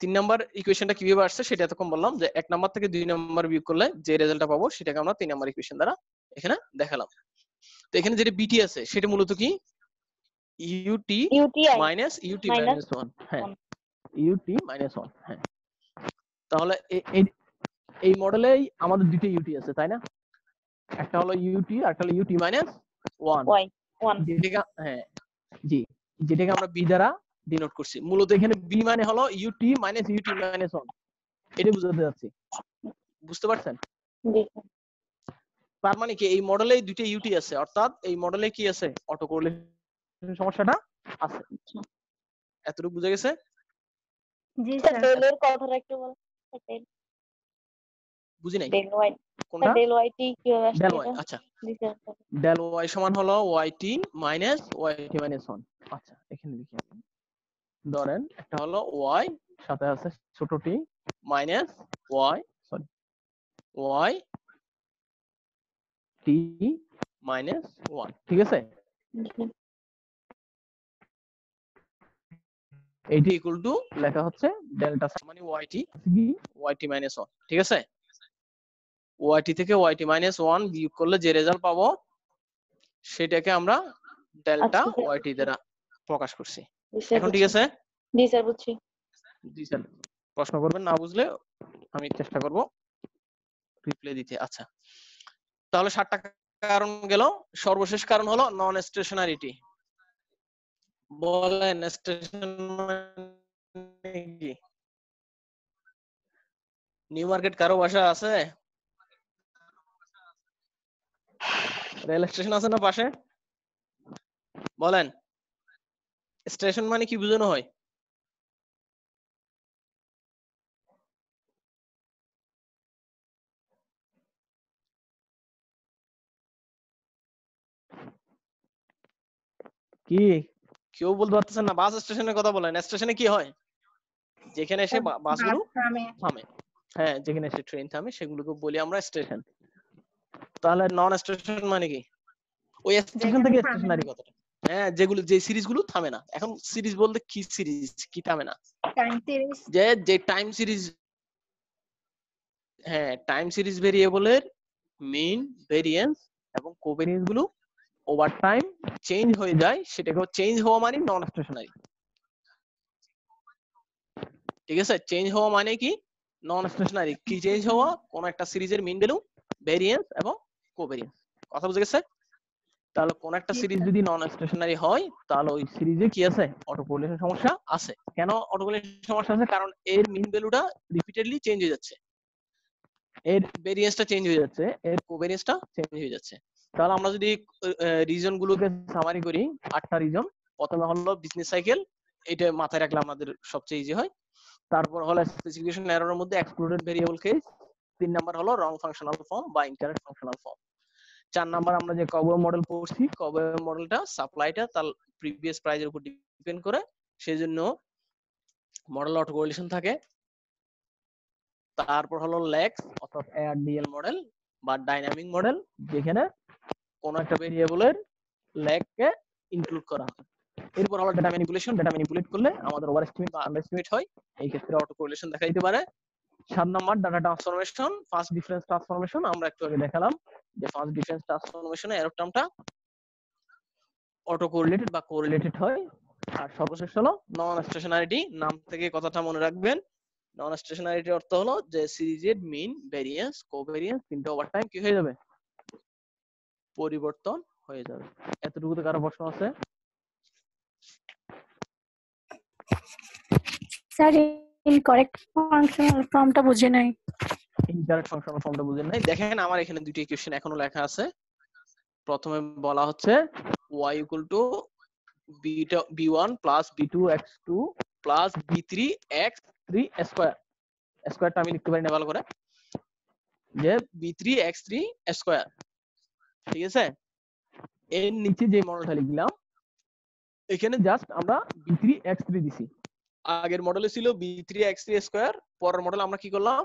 3 নাম্বার ইকুয়েশনটা কিভাবে আসছে সেটা এতক্ষণ বললাম, যে 1 নাম্বার থেকে 2 নাম্বার বিয়োগ করলে যে রেজাল্টটা পাবো সেটাকে আমরা 3 নাম্বার ইকুয়েশন দ্বারা এখানে দেখালাম। তো এখানে যেটা বিটি আছে সেটা মূলত কি? ut UTI minus ut minus 1, হ্যাঁ ut মাইনাস 1, হ্যাঁ। তাহলে এই মডেলেই আমাদের দুটো ut আছে, তাই না? একটা হলো ut আর একটা হলো ut মাইনাস 1, ওয়াই 1 যেটাকে হ্যাঁ জি, যেটাকে আমরা বি দ্বারা ডিনোট করছি। মূলত এখানে বি মানে হলো ut মাইনাস ut মাইনাস 1, এটা বুঝাতে যাচ্ছি, বুঝতে পারছেন? জি স্যার। তার মানে কি এই মডেলে দুইটা ut আছে, অর্থাৎ এই মডেলে কি আছে? অটো কোরিলেশন সমস্যাটা আছে। এতটুকু বুঝা গেছে? জি স্যার স্যার। ডেলের কথাটা একটু বলেন। বুঝি নাই ডেল ওয়াই, কোনটা? ডেল ওয়াইটি কিভাবে আসছে ডেল ওয়াই, এটা? আচ্ছা জি স্যার। ডেল ওয়াই সমান হলো yt মাইনাস yt মাইনাস 1। আচ্ছা এখানে লিখি আমি, ধরেন একটা হলো y সাথে আছে ছোট t minus y, sorry y t minus 1, ঠিক আছে। এইটি ইকুয়াল টু লেখা হচ্ছে ডেল্টা মানে yt মাইনাস 1, ঠিক আছে। yt থেকে yt মাইনাস 1 বিয়োগ করলে যে রেজাল্ট পাবো সেটাকে আমরা ডেল্টা yt দ্বারা প্রকাশ করছি। এখন ঠিক আছে? জি স্যার বুঝছি। জি স্যার, প্রশ্ন করবেন, না বুঝলে আমি চেষ্টা করব রিপ্লাই দিতে। আচ্ছা তাহলে 7টা কারণ গেল, সর্বশেষ কারণ হলো নন স্টেশনারিটি। বলেন স্টেশন মানে কি? নিউ মার্কেট কারো বাসা আছে? রেল স্টেশন আছে না পাশে? বলেন স্টেশন মানে কি বোঝানো হয়? কি কেউ বলতে পারতেছেন না? বাস স্টেশনের কথা বলেন। স্টেশনে কি হয়? যেখানে এসে বাসগুলো থামে, হ্যাঁ যেখানে এসে ট্রেন থামে সেগুলোকে বলি আমরা স্টেশন। তাহলে নন স্টেশন মানে কি? ওই স্টেশন থেকে স্টেশনারি কথাটা, হ্যাঁ যেগুলো যে সিরিজ গুলো থামে না। এখন সিরিজ বলতে কি সিরিজ কি থামে না? Time series. যে টাইম সিরিজ, হ্যাঁ টাইম সিরিজ ভেরিয়েবলের মিন, ভেরিয়েন্স এবং কোভেরিয়েন্স গুলো ওভার টাইম চেঞ্জ হয়ে যায়, সেটাকে চেঞ্জ হওয়া মানে নন স্টেশনারি, ঠিক আছে। চেঞ্জ হওয়া মানে কি? নন স্টেশনারি। কি চেঞ্জ হওয়া? কোন একটা সিরিজের মিন ভ্যালু, ভেরিয়েন্স এবং কোভেরিয়েন্স। কথা বুঝে গেছে? তাহলে কোন একটা সিরিজ যদি নন স্টেশনারি হয় তাহলে ওই সিরিজে কি আছে? অটো কোরিলেশন সমস্যা আছে। কেন অটো কোরিলেশন সমস্যা আছে? কারণ এর মিন ভ্যালুটা রিপিটেডলি চেঞ্জ হয়ে যাচ্ছে, এর ভেরিয়েন্সটা চেঞ্জ হয়ে যাচ্ছে, এর কোভেরিয়েন্সটা চেঞ্জ হয়ে যাচ্ছে। তাহলে আমরা যদি রিজন গুলোকে সামারি করি, 8টা রিজন। প্রথমে হলো বিজনেস সাইকেল, এটা মাথায় রাখলে আমাদের সবচেয়ে ইজি হয়। তারপর হলো স্পেসিফিকেশন এররের মধ্যে এক্সক্লুডেড ভেরিয়েবল কেস। 3 নাম্বার হলো রং ফাংশনাল ফর্ম বা ইনকারেক্ট ফাংশনাল ফর্ম। 4 নাম্বার আমরা যে কবয় মডেল পড়ছি, কবয় মডেলটা সাপ্লাইটা তার প্রিভিয়াস প্রাইসের উপর ডিপেন্ড করে, সেজন্য মডেল অটো কোরিলেশন থাকে। তারপর হলো ল্যাক্স অর্থাৎ ARDL মডেল বা ডাইনামিক মডেল, যেখানে কোন একটা ভেরিয়েবলের ল্যাগকে ইনক্লুড করা হয়। এরপর হলো ডেটা ম্যানিপুলেশন, ডেটা ম্যানিপুলেট করলে আমাদের ওভার এস্টিমেট বা আন্ডার এস্টিমেট হয়, এই ক্ষেত্রে অটো কোরিলেশন দেখা দিতে পারে। 7 number data transformation, first difference transformation আমরা একটু আগে দেখালাম যে ফার্স্ট ডিফারেন্স ট্রান্সফরমেশনে এরর টার্মটা অটো কোরিলেটেড বা কোরিলেটেড হয়। আর সর্বশেষ হলো নন স্টেশনারিটি, নাম থেকে কথাটা মনে রাখবেন। নন স্টেশনারিটি অর্থ হলো যে সিরিজের মিন, ভেরিয়েন্স, কোভেরিয়েন্স তিনটা ওভার টাইম কি হয়ে যাবে, পরিবর্তন হয়ে যাবে। এতটুকুতে কারো প্রশ্ন আছে? স্যার ইনকারেক্ট ফাংশনাল ফর্মটা বুঝে নাই। ইনকারেক্ট ফাংশনাল ফর্মটা বুঝেন নাই? দেখেন আমার এখানে দুটি ইকুয়েশন এখনো লেখা আছে। প্রথমে বলা হচ্ছে y b1 plus b2 x2 plus b3 x3 square. স্কয়ারটা আমি লিখতে পারি না ভালো করে, যে b3 x3 স্কয়ার, ঠিক আছে? এর নিচে যে মডেলটা লিখলাম এখানে জাস্ট আমরা b3 x3 দিছি। আগের মডেলে ছিল b3 x3 স্কয়ার, পরের মডেল আমরা কি করলাম,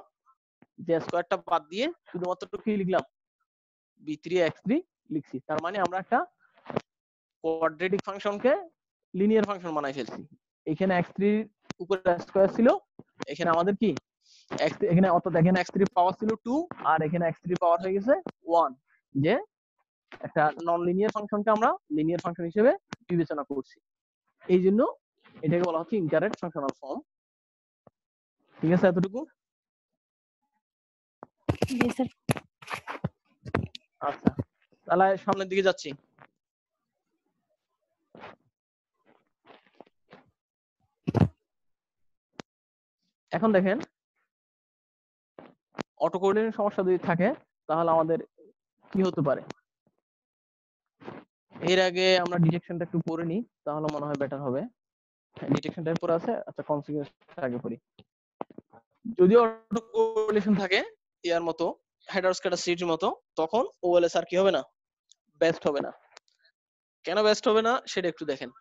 যে স্কয়ারটা বাদ দিয়ে শুধুমাত্র কি লিখলাম, b3 x3 লিখছি। তার মানে আমরা একটা কোয়াড্রেটিক ফাংশনকে লিনিয়ার ফাংশন বানাই ফেলছি। এখানে x3 এর উপরে স্কয়ার ছিল, এখানে আমাদের কি x3, এখানে অর্থাৎ এখানে x3 পাওয়ার ছিল 2 আর এখানে x3 পাওয়ার হয়ে গেছে 1, যে একটা নন লিনিয়ার ফাংশনকে আমরা লিনিয়ার ফাংশন হিসেবে বিবেচনা করছি। এই জন্য এটাকে বলা হচ্ছে ইনকারেক্ট ফাংশনাল ফর্ম। ঠিক আছে এতটুকু? জি স্যার। আচ্ছা, তাহলে সামনের দিকে যাচ্ছি। এখন দেখেন অটো কোঅর্ডিনেশন সমস্যা যদি থাকে তাহলে আমাদের কি হতে পারে। এর আগে আমরা ডিটেকশনটা একটু পড়ে নিই, তাহলে মনে হয় বেটার হবে। ডিটেকশনটা পড়ে আছে, আচ্ছা কনসিকুয়েন্সটা আগে পড়ি। যদি অটো কোরিলেশন থাকে এর মতো, হেডার স্ক্যাটার সিটির মতো, তখন ওএলএস আর কি হবে না, বেস্ট হবে না। কেন বেস্ট হবে না সেটা একটু দেখেন।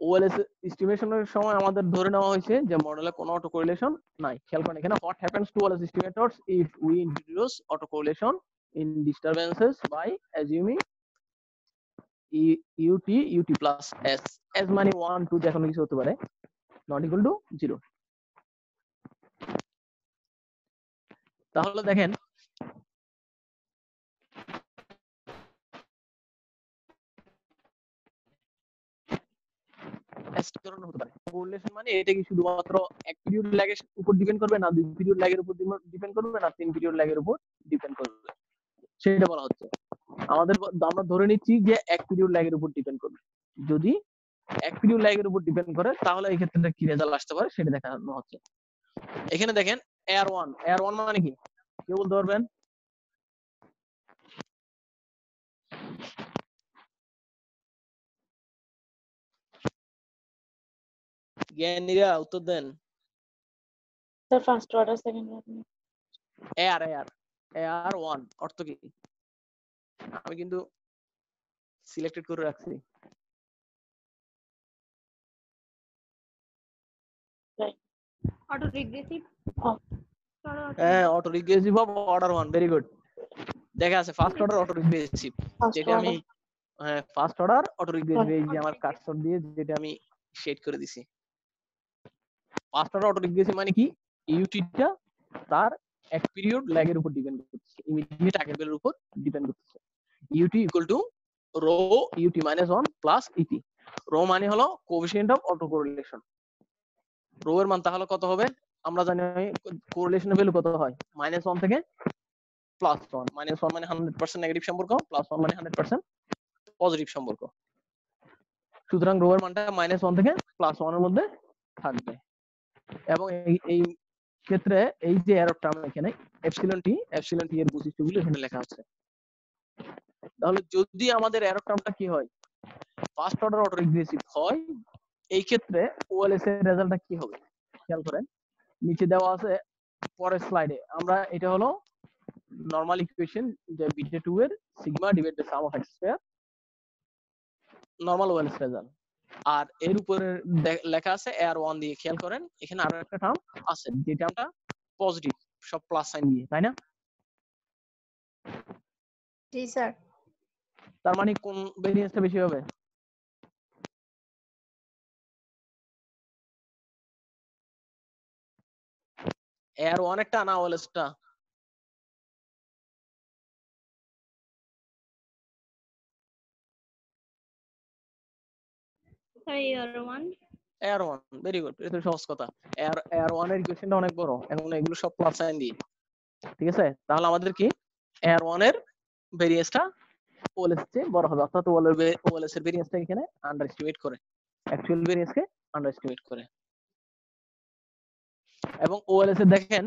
ওএলএস এস্টিমেশনের সময় আমাদের ধরে নেওয়া হয়েছে যে মডেলে কোনো অটো কোরিলেশন নাই। খেয়াল করেন এখানে what happens to OLS estimators if we introduce auto correlation in disturbances by assuming ut plus s মানে 1 2 যে কোনো কিছু হতে পারে, নট ইকুয়াল টু 0। তাহলে দেখেন হতে পারে কোরিলেশন মানে এটা কি শুধুমাত্র এক পিরিয়ড ল্যাগের উপর ডিপেন্ড করবে, না দুই পিরিয়ড ল্যাগের উপর ডিপেন্ড করবে, না তিন পিরিয়ড ল্যাগের উপর ডিপেন্ড করবে, সেটা বলা হচ্ছে। আমরা ধরে নিচ্ছি যে এক পিরিয়ড ল্যাগের উপর ডিপেন্ড করবে। যদি এক পিরিয়ড ল্যাগের উপর ডিপেন্ড করে তাহলে এই ক্ষেত্রে কি রেজাল্ট আসতে পারে সেটা দেখানো হচ্ছে। এখানে দেখেন এয়ার1 মানে কি কেউ বলতে পারবেন? জ্ঞানীরা উত্তর দেন। Sir first order, second order. এয়ার1 অর্থ কি? আমি কিন্তু সিলেক্টেড করে রাখছি। Auto regressive. হ্যাঁ, auto regressive of order 1, very good. দেখা আছে ফার্স্ট অর্ডার অটো রিগ্রেসিভ, যেটা আমি ফার্স্ট অর্ডার অটো রিগ্রেসিভ, এই যে আমার কার্সর দিয়ে যেটা আমি শেড করে দিছি। ফার্স্ট অর্ডার অটো রিগ্রেসিভ মানে কি, ইউটিটা তার এক পিরিয়ড ল্যাগের উপর ডিপেন্ড করছে, ইমিডিয়েট আগের ভ্যালুর উপর ডিপেন্ড করছে। ut equal to rho ut minus 1 plus e t. Rho মানে হলো coefficient of auto correlation. Rho এর মান তাহলে কত হবে? আমরা জানি কোরিলেশনের ভ্যালু কত হয়, -1 থেকে +1। -1 মানে 100% নেগেটিভ সম্পর্ক, +1 মানে 100% পজিটিভ সম্পর্ক। সুতরাং রো এর মানটা -1 থেকে +1 এর মধ্যে থাকবে। এবং এই ক্ষেত্রে এই যে এরর টার্ম এখানে এপসিলন টি এর বৈশিষ্ট্যগুলো এখানে লেখা আছে। তাহলে যদি আমাদের এরর টার্মটা কি হয়, ফার্স্ট অর্ডার অটো রিগ্রেসিভ হয়, এই ক্ষেত্রে ওএলএস এর রেজাল্টটা কি হবে খেয়াল করেন। নিচে দেওয়া আছে পরের স্লাইডে, আমরা এটা হলো নরমাল ইকুয়েশন যে বিটা 2 এর sigma divide by sum of x square normal OLS result. আর এর উপরে লেখা আছে এয়ার1 দিয়ে। খেয়াল করেন এখানে আরো একটা টার্ম আছে, যে টার্মটা পজিটিভ, সব প্লাস সাইন দিয়ে, তাই না? জি স্যার। তার মানে কোন ভেরিয়েন্সটা বেশি হবে? এয়ার 1 একটা না ওএলএস টা? এয়ার 1 ভেরি গুড, এটা সহজ কথা। এয়ার 1 এর ইকুয়েশনটা অনেক বড়, এখন এগুলো সব প্লাস সাইন দিয়ে, ঠিক আছে? তাহলে আমাদের কি এয়ার 1 এর ভেরিয়েন্সটা ওএলএস চেয়ে বড় হবে, অর্থাৎ ওএলএস এর ভেরিয়েন্সটা এখানে আন্ডার এস্টিমেট করে, অ্যাকচুয়াল ভেরিয়েন্সকে আন্ডার এস্টিমেট করে। এবং ওএলএস এর দেখেন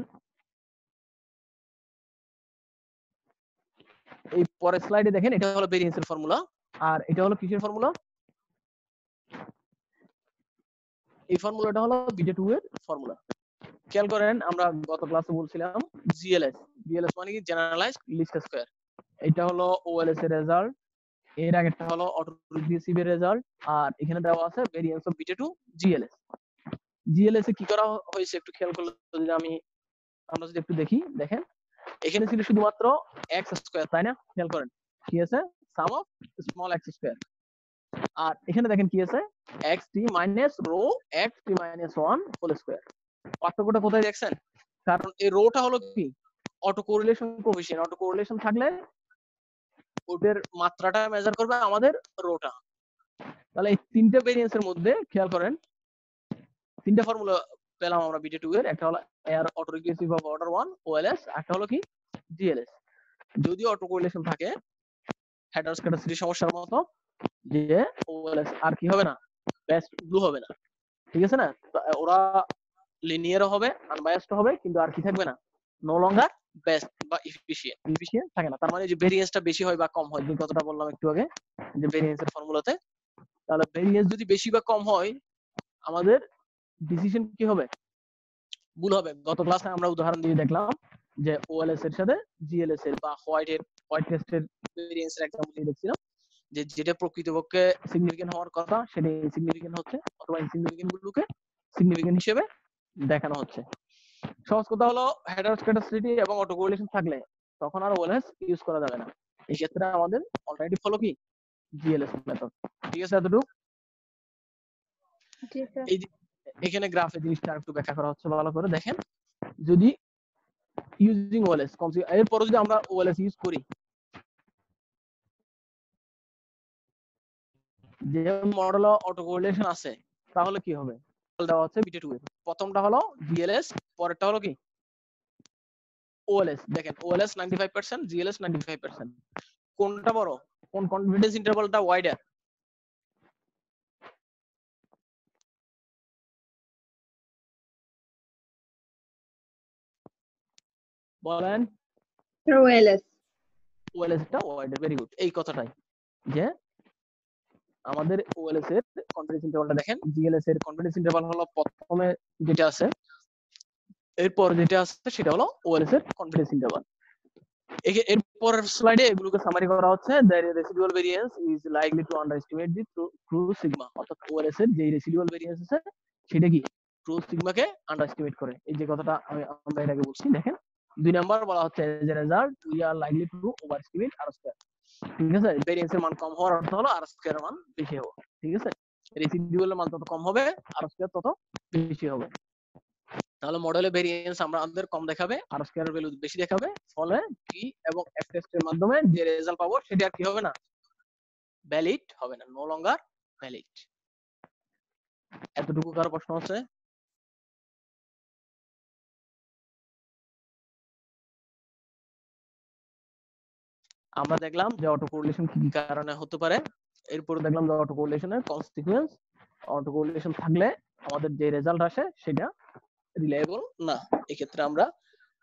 এই পরের স্লাইডে দেখেন, এটা হলো ভেরিয়েন্সের ফর্মুলা, আর এটা হলো কিসের ফর্মুলা? এই ফর্মুলাটা হলো বিটা 2 এর ফর্মুলা। খেয়াল করেন, আমরা গত ক্লাসে বলছিলাম জিএলএস মানে কি জেনারেলাইজড লিস্ট স্কয়ার। এটা হলো ওএলএস এর রেজাল্ট, এর আগেরটা হলো অটোরিগ্রেসিভ এর রেজাল্ট, আর এখানে দেওয়া আছে variance of beta 2 GLS. GLS এ কি করা হয়েছে একটু খেয়াল করলে, যদি আমরা যদি একটু দেখি, দেখেন এখানে ছিল শুধুমাত্র এক্স স্কয়ার, তাই না? খেয়াল করেন কি আছে, sum of small x square. আর এখানে দেখেন কি আছে, xt minus rho xt minus 1 whole square. পার্থক্যটা কোথায় দেখছেন? কারণ এই রোটা হলো কি auto correlation coefficient, auto correlation থাকলে ওটার মাত্রাটা মেজার করবে আমাদের রোটা। তাহলে এই তিনটা ভেরিয়েন্সের মধ্যে খেয়াল করেন তিনটা ফর্মুলা পেলাম আমরা বিটা 2 এর, একটা হলো air autoregressive of order 1 OLS, একটা হলো কি জিএলএস। যদি অটো কোরিলেশন থাকে হেটারোস্ক্যাটাসিটি সমস্যার মতো, যে ওএলএস আর কি হবে না, বেস্ট ব্লু হবে না, ঠিক আছে না? ওরা লিনিয়ার হবে, আনবায়াসড হবে, কিন্তু আর কি থাকবে না, নো লঙ্গার বেস্ট বা ইফিশিয়েন্ট থাকে না। তার মানে যে ভেরিয়েন্সটা বেশি হয় বা কম হয়, যে কথাটা বললাম একটু আগে যে ভেরিয়েন্সের ফর্মুলাতে, তাহলে ভেরিয়েন্স যদি বেশি বা কম হয় আমাদের ডিসিশন কি হবে, ভুল হবে। গত ক্লাসে আমরা উদাহরণ দিয়ে দেখলাম যে ওএলএস এর সাথে জিএলএস এর বা হোয়াইট টেস্টের ভেরিয়েন্সের এক্সাম্পল দিয়ে দেখছিলাম, যে যেটা প্রকৃতপক্ষে সিগনিফিকেন্ট হওয়ার কথা সেটা ইনসিগনিফিকেন্ট হচ্ছে, অথবা ইনসিগনিফিকেন্ট গুলোকে সিগনিফিকেন্ট হিসেবে দেখানো হচ্ছে। সহজ কথা হলো হেটারোস্ক্যাটাসিটি এবং অটো কোরিলেশন থাকলে তখন আর ওএলএস ইউজ করা যাবে না। এই ক্ষেত্রে আমাদের অল্টারনেটিভ হলো কি জিএলএস মেথড, ঠিক আছে? এতটুকু। এই এখানে গ্রাফে জিনিসটা একটু ব্যাখ্যা করা হচ্ছে ভালো করে দেখেন। যদি ইউজিং ওএলএস এরপর যদি আমরা ওএলএস ইউজ করি, যে মডেল অটো কোরিলেশন আছে, তাহলে কি হবে? দেওয়া হচ্ছে বিটা 2 এর, প্রথমটা হলো জিএলএস, পরেরটা হলো কি ওএলএস। দেখেন ওএলএস 95%, জিএলএস 95%, কোনটা বড়, কোন কনফিডেন্স ইন্টারভালটা ওয়াইডার? বলেন। ওএলএস টা ওয়াইডার, ভেরি গুড। এই কথাটাই যে আমাদের ওএলএস এর কনফিডেন্স ইন্টারভালটা দেখেন, জিএলএস এর কনফিডেন্স ইন্টারভাল হলো প্রথমে যেটা আছে, এরপর যেটা আছে সেটা হলো ওএলএস এর কনফিডেন্স ইন্টারভাল। এরপর স্লাইডে এগুলোকে সামারি করা হচ্ছে, the residual variance is likely to underestimate the true sigma, অর্থাৎ ওএলএস এর যে রেসিডুয়াল ভেরিয়েন্স আছে সেটা কি ট্রু সিগমাকে আন্ডারএস্টিমেট করে। এই যে কথাটা আমরা এর আগে বলছি, দেখেন 2 নাম্বার বলা হচ্ছে as a result we are likely to overestimate r square, ঠিক আছে? ভেরিয়েন্সের মান কম হওয়ার অর্থ হলো r স্কয়ার মান বেশি হবে, ঠিক আছে? রেসিডুয়ালের মান তত কম হবে, r স্কয়ার তত বেশি হবে। তাহলে মডেলে ভেরিয়েন্স আমাদের কম দেখাবে, আর স্কয়ার ভ্যালু বেশি দেখাবে, ফলে টি এবং এফ টেস্টের মাধ্যমে যে রেজাল্ট পাবো সেটা আর কি হবে না, ভ্যালিড হবে না, নো লঙ্গার ভ্যালিড। এতটুকু কারো প্রশ্ন আছে? আমরা দেখলাম যে অটো কোরিলেশন কি কি কারণে হতে পারে, এরপর দেখলাম যে অটো কোরিলেশনের কনসিকুয়েন্স, অটো কোরিলেশন থাকলে আমাদের যে রেজাল্ট আসে সেটা রিলায়েবল না। এই ক্ষেত্রে আমরা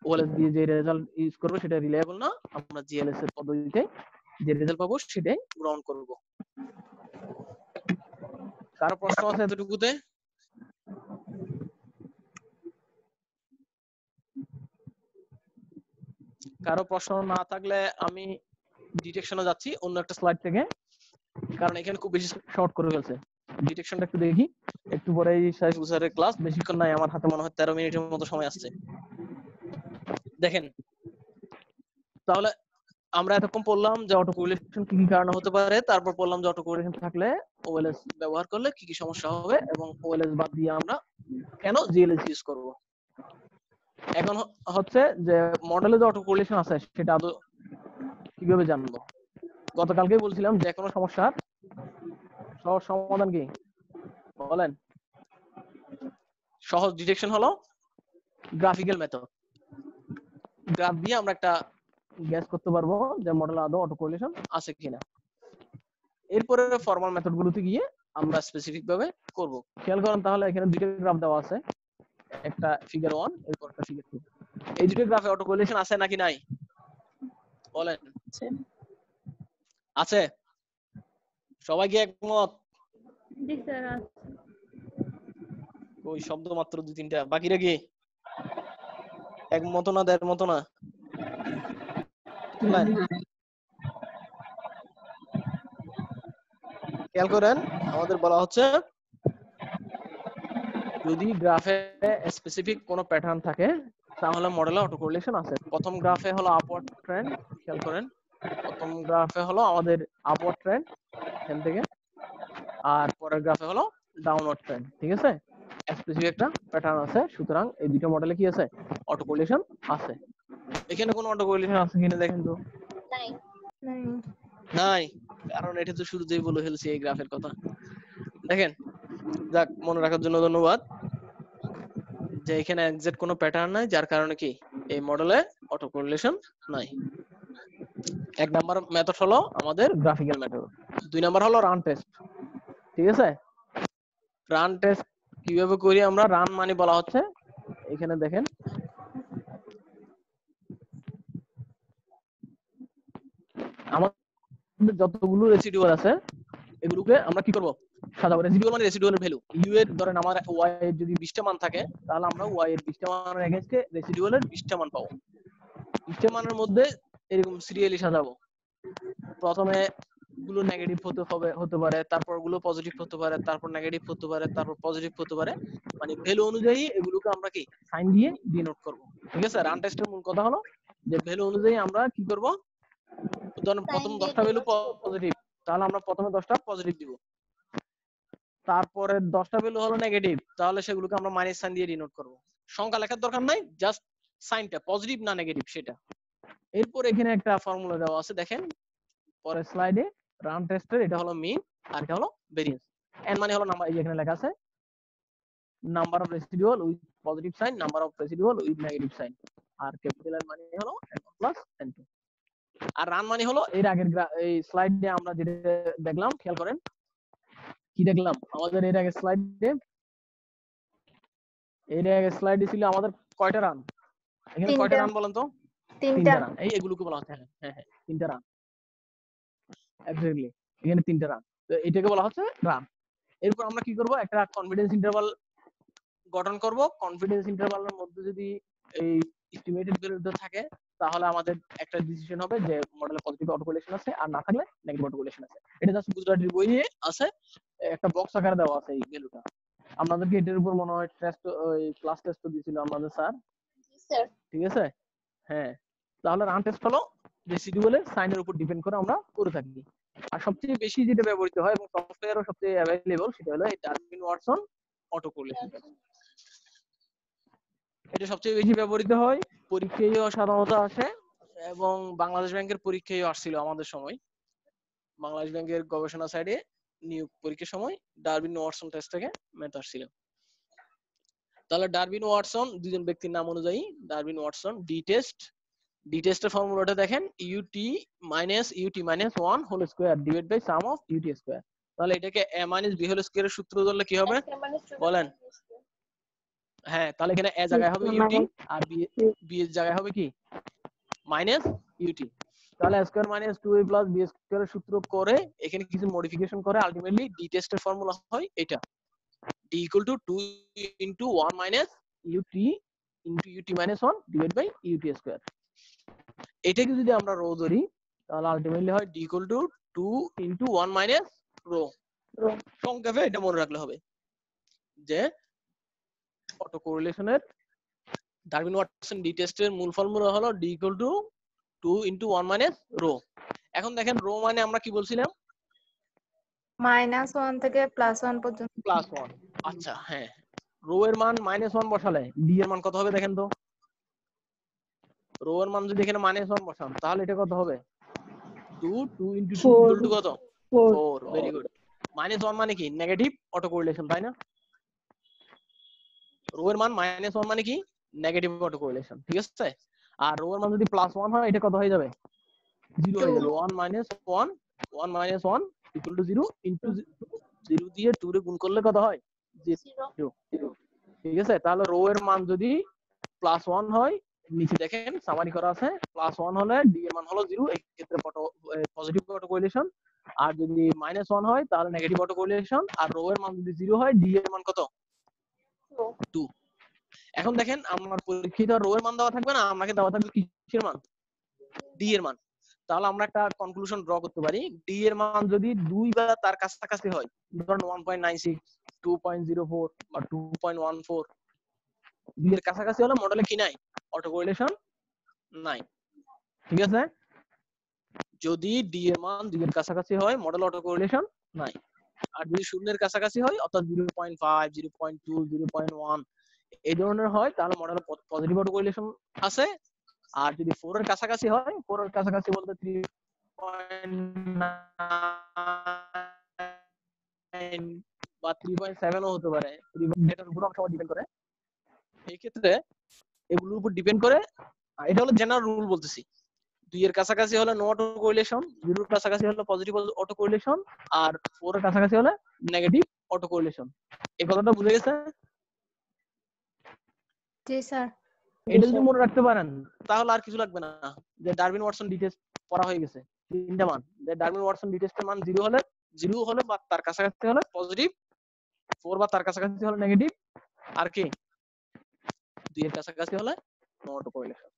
ওএলএস দিয়ে যে রেজাল্ট ইউজ করব সেটা রিলায়েবল না, আমরা জিএলএস এর পদ্ধতিতে যে রেজাল্ট পাবো সেটাই গ্রহণ করব। কারো প্রশ্ন আছে এতটুকুতে? কারো প্রশ্ন না থাকলে আমি ডিটেকশনে যাচ্ছি অন্য একটা স্লাইড থেকে, কারণ এখানে খুব বেশি শর্ট করে ফেলছে। ডিটেকশনটা একটু দেখি, একটু পরেই শেষ বছরের ক্লাস, বেশিক্ষণ নাই, আমার হাতে মনে হয় 13 মিনিটের মতো সময় আসছে। দেখেন তাহলে আমরা এতক্ষণ পড়লাম যে অটো কোরিলেশন কি কি কারণে হতে পারে, তারপর পড়লাম যে অটো কোরিলেশন থাকলে ওএলএস ব্যবহার করলে কি কি সমস্যা হবে, এবং ওএলএস বাদ দিয়ে আমরা কেন জিএলএস ইউজ করব। এখন হচ্ছে যে মডেলে যে অটো কোরিলেশন আছে সেটা আদৌ কিভাবে জানবো? গতকালকে বলছিলাম যে কোনো সমস্যার সহজ সমাধান কি বলেন? সহজ ডিটেকশন হলো গ্রাফিক্যাল মেথড। গ্রাফ দিয়ে আমরা একটা গ্যাস করতে পারবো যে মডেলে আদৌ অটো কোরিলেশন আছে কিনা। এরপরে ফর্মাল মেথড গুলোতে গিয়ে আমরা স্পেসিফিক ভাবে করব। খেয়াল করেন তাহলে এখানে দুটো গ্রাফ দেওয়া আছে, একটা ফিগার 1 এরপর একটা ফিগার 2। এই দুটো গ্রাফে অটো কোরিলেশন আছে নাকি নাই বলেন? আছে। সবাই কি একমত? জি স্যার। ওই শব্দ মাত্র 2-3টা, বাকিরা কি একমত না দেড় মত না? খেয়াল করেন আমাদের বলা হচ্ছে যদি গ্রাফে স্পেসিফিক কোনো প্যাটার্ন থাকে তাহলে মডেলে অটো কোরিলেশন আছে। প্রথম গ্রাফে হলো আপওয়ার্ড ট্রেন্ড, খেয়াল করেন প্রথম গ্রাফে হলো আমাদের আপওয়ার্ড ট্রেন্ড এখান থেকে, আর পরের গ্রাফে হলো ডাউনওয়ার্ড ট্রেন্ড। ঠিক আছে, স্পেসিফিক একটা প্যাটার্ন আছে, সুতরাং এই দুটো মডেলে কি আছে? অটো কোরিলেশন আছে। এখানে কোনো অটো কোরিলেশন আছে কিনা দেখেন তো। নাই, কারণ এটা তো শুরুতেই বলে ফেলছি এই গ্রাফের কথা। দেখেন, যাক, মনে রাখার জন্য ধন্যবাদ যে এখানে এক্সাক্ট কোনো প্যাটার্ন নাই, যার কারণে কি এই মডেলে অটো কোরিলেশন নাই। এক নাম্বার মেথড হলো আমাদের গ্রাফিক্যাল মেথড। 2 নাম্বার হলো রান টেস্ট। ঠিক আছে, রান টেস্ট কিভাবে করি আমরা? রান মানে বলা হচ্ছে এখানে দেখেন আমাদের যতগুলো রেসিডুয়াল আছে এগুলোকে আমরা কি করব? সাজাবো। রেসিডুয়াল মানে রেসিডুয়ালের ভ্যালু। ইউ এর ধরেন আমার ওয়াই এর যদি 20টা মান থাকে তাহলে আমরা ওয়াই এর 20টা মানের এগেইনস্টে রেসিডুয়ালের 20টা মান পাবো। 20টা মানের মধ্যে এরকম সিরিয়ালি সাজাবো। প্রথমে গুলো নেগেটিভ হতে পারে, তারপর গুলো পজিটিভ হতে পারে, তারপর নেগেটিভ হতে পারে, তারপর পজিটিভ হতে পারে, মানে ভ্যালু অনুযায়ী এগুলোকে আমরা কি সাইন দিয়ে ডিনোট করব। ঠিক আছে, রান টেস্টের মূল কথা হলো যে ভ্যালু অনুযায়ী আমরা কি করব? ধরুন প্রথম 10টা ভ্যালু পজিটিভ, তাহলে আমরা প্রথমে 10টা পজিটিভ দিব। তারপরে 10টা ভ্যালু হলো নেগেটিভ, তাহলে সেগুলোকে আমরা মাইনাস সাইন দিয়ে ডিনোট করব। সংখ্যা লেখার দরকার নাই, জাস্ট সাইনটা পজিটিভ না নেগেটিভ সেটা। এরপর এখানে একটা ফর্মুলা দেওয়া আছে, দেখেন পরের স্লাইডে। রান টেস্টের এটা হলো মিন আর এটা হলো ভেরিয়েন্স। এন মানে হলো নাম্বার, এই যে এখানে লেখা আছে number of residual with positive sign, number of residual with negative sign, আর ক্যাপিটাল এর মানে হলো n1 প্লাস n2। আর রান মানে হলো এর আগের এই স্লাইডে আমরা যেটা দেখলাম, খেয়াল করেন কি দেখলাম আমাদের এর আগের স্লাইডে ছিল আমাদের কয়টা রান? এখানে কয়টা রান বলেন তো? 3টা রান। এইগুলোকে বলা হচ্ছে হ্যাঁ 3টা রান, এক্স্যাক্টলি এখানে 3টা রান, তো এটাকে বলা হচ্ছে রান। এরপর আমরা কি করব? একটা কনফিডেন্স ইন্টারভাল গঠন করব। কনফিডেন্স ইন্টারভালের মধ্যে যদি এই এস্টিমেটেড ভ্যালুটা থাকে তাহলে আমাদের একটা ডিসিশন হবে যে মডেলে পজিটিভ অটো কোরিলেশন আছে, আর না থাকলে নেগেটিভ অটো কোরিলেশন আছে। এটা জাস্ট গুজরাটের বইয়ে আছে, একটা বক্স আকারে দেওয়া আছে এই ভ্যালুটা। আপনাদেরকে এটার উপর মনে হয় টেস্ট, ওই ক্লাস টেস্ট দিয়েছিল আমাদের স্যার। স্যার ঠিক আছে, হ্যাঁ। তাহলে রান টেস্ট হলো রেসিডুয়ালের সাইনের উপর ডিপেন্ড করে আমরা করে থাকি। আর সবচেয়ে বেশি যেটা ব্যবহৃত হয় এবং সফটওয়্যারও সবচেয়ে অ্যাভেলেবল সেটা হলো এই ডারবিন-ওয়াটসন অটো কোরিলেশন। এটা সবচেয়ে বেশি ব্যবহৃত হয়, পরীক্ষায়ও সাধারণত আসে, এবং বাংলাদেশ ব্যাংকের পরীক্ষায়ও আসছিল আমাদের সময়। বাংলাদেশ ব্যাংকের গবেষণা সাইডে নিয়োগ পরীক্ষার সময় ডারবিন-ওয়াটসন টেস্ট থেকে ম্যাথ আসছিল। তাহলে ডারবিন-ওয়াটসন দুজন ব্যক্তির নাম অনুযায়ী ডারবিন-ওয়াটসন ডি টেস্টের ফর্মুলাটা দেখেন, u t minus 1 whole square divide by sum of u t square. তাহলে এটাকে a মাইনাস b হোল স্কয়ারের সূত্র ধরলে কি হবে বলেন? হ্যাঁ, তাহলে এখানে a জায়গায় হবে ইউটি আর b এর জায়গায় হবে কি মাইনাস ইউটি। তাহলে a square minus 2a plus b স্কয়ারের সূত্র করে এখানে কিছু মডিফিকেশন করে আলটিমেটলি ডি টেস্টের ফর্মুলা হয় এটা, d equal to 2 into 1 minus ut into ut minus 1 divided by ut square। এটাকে যদি আমরা রো ধরি তাহলে আলটিমেটলি হয় d equal to 2 into 1 minus rho. সংক্ষেপে এটা মনে রাখলে হবে যে অটো কোরিলেশনের ডারবিন-ওয়াটসন ডি টেস্টের মূল ফর্মুলা হলো d equal to 2 into 1 minus rho. এখন দেখেন রো মানে আমরা কি বলছিলাম? -1 থেকে +1 পর্যন্ত। +1। আচ্ছা, হ্যাঁ, রো এর মান -1 বসালে ডি এর মান কত হবে দেখেন তো? রো এর মান যদি এখানে -1 বসান তাহলে এটা কত হবে 2 2 * 2 = কত 4 ভেরি গুড -1 মানে কি নেগেটিভ অটো কোরিলেশন তাই না রো এর মান -1 মানে কি নেগেটিভ অটো কোরিলেশন ঠিক আছে আর রো এর মান যদি +1 হয় এটা কত হয়ে যাবে 0 হয়ে যাবে 1 - 1 1 - 1 = 0 0 দিয়ে 2 রে গুণ করলে কত হয় 0 ঠিক আছে তাহলে রো এর মান যদি +1 হয় নিচে দেখেন সামারি করা আছে +1 হলে ডি এর মান হলো 0 এই ক্ষেত্রে পজিটিভ অটো কোরিলেশন আর যদি -1 হয় তাহলে নেগেটিভ অটো কোরিলেশন আর রো এর মান যদি 0 হয় ডি এর মান কত 2 এখন দেখেন আমার পরীক্ষিত রো এর মান দেওয়া থাকবে না আমাকে দেওয়া থাকবে কিসের মান ডি এর মান তাহলে আমরা একটা কনক্লুশন ড্র করতে পারি ডি এর মান যদি 2 বা তার কাছাকাছি হয় ধরুন 1.96 2.04 বা 2.14 ডি এর কাছাকাছি হলে মডেলে কি নাই অটো কোরিলেশন নাই ঠিক আছে যদি ডি এর মান 2 এর কাছাকাছি হয় মডেল অটো কোরিলেশন নাই আর যদি শূন্যের কাছাকাছি হয় অর্থাৎ 0.5 0.2 0.1 এই ধরনের হয় তাহলে মডেলে পজিটিভ অটো কোরিলেশন আছে আর যদি 4 এর কাছাকাছি হয় 4 এর কাছাকাছি বলতে 3.9 বা 3.7 ও হতে পারে এটার উপর সব ডিপেন্ড করে এই ক্ষেত্রে এগুলোর উপর ডিপেন্ড করে এটা হলো জেনারেল রুল বলতেছি 2 এর কাছাকাছি হলে নো অটো কোরিলেশন 0 এর কাছাকাছি হলে পজিটিভ অটো কোরিলেশন আর 4 এর কাছাকাছি হলে নেগেটিভ অটো কোরিলেশন এই কথাটা বুঝে গেছে জি স্যার এটা যদি মনে রাখতে পারেন তাহলে আর কিছু লাগবে না যে ডারউইন ওয়াটসন ডি টেস্ট পড়া হয়ে গেছে তিনটা মান যে ডারউইন ওয়াটসন ডি টেস্টের মান 0 হলে বা তার কাছাকাছি হলে পজিটিভ 4 বা তার কাছাকাছি হলে নেগেটিভ আর কি 2 এর কাছাকাছি হলে নো অটো কোরিলেশন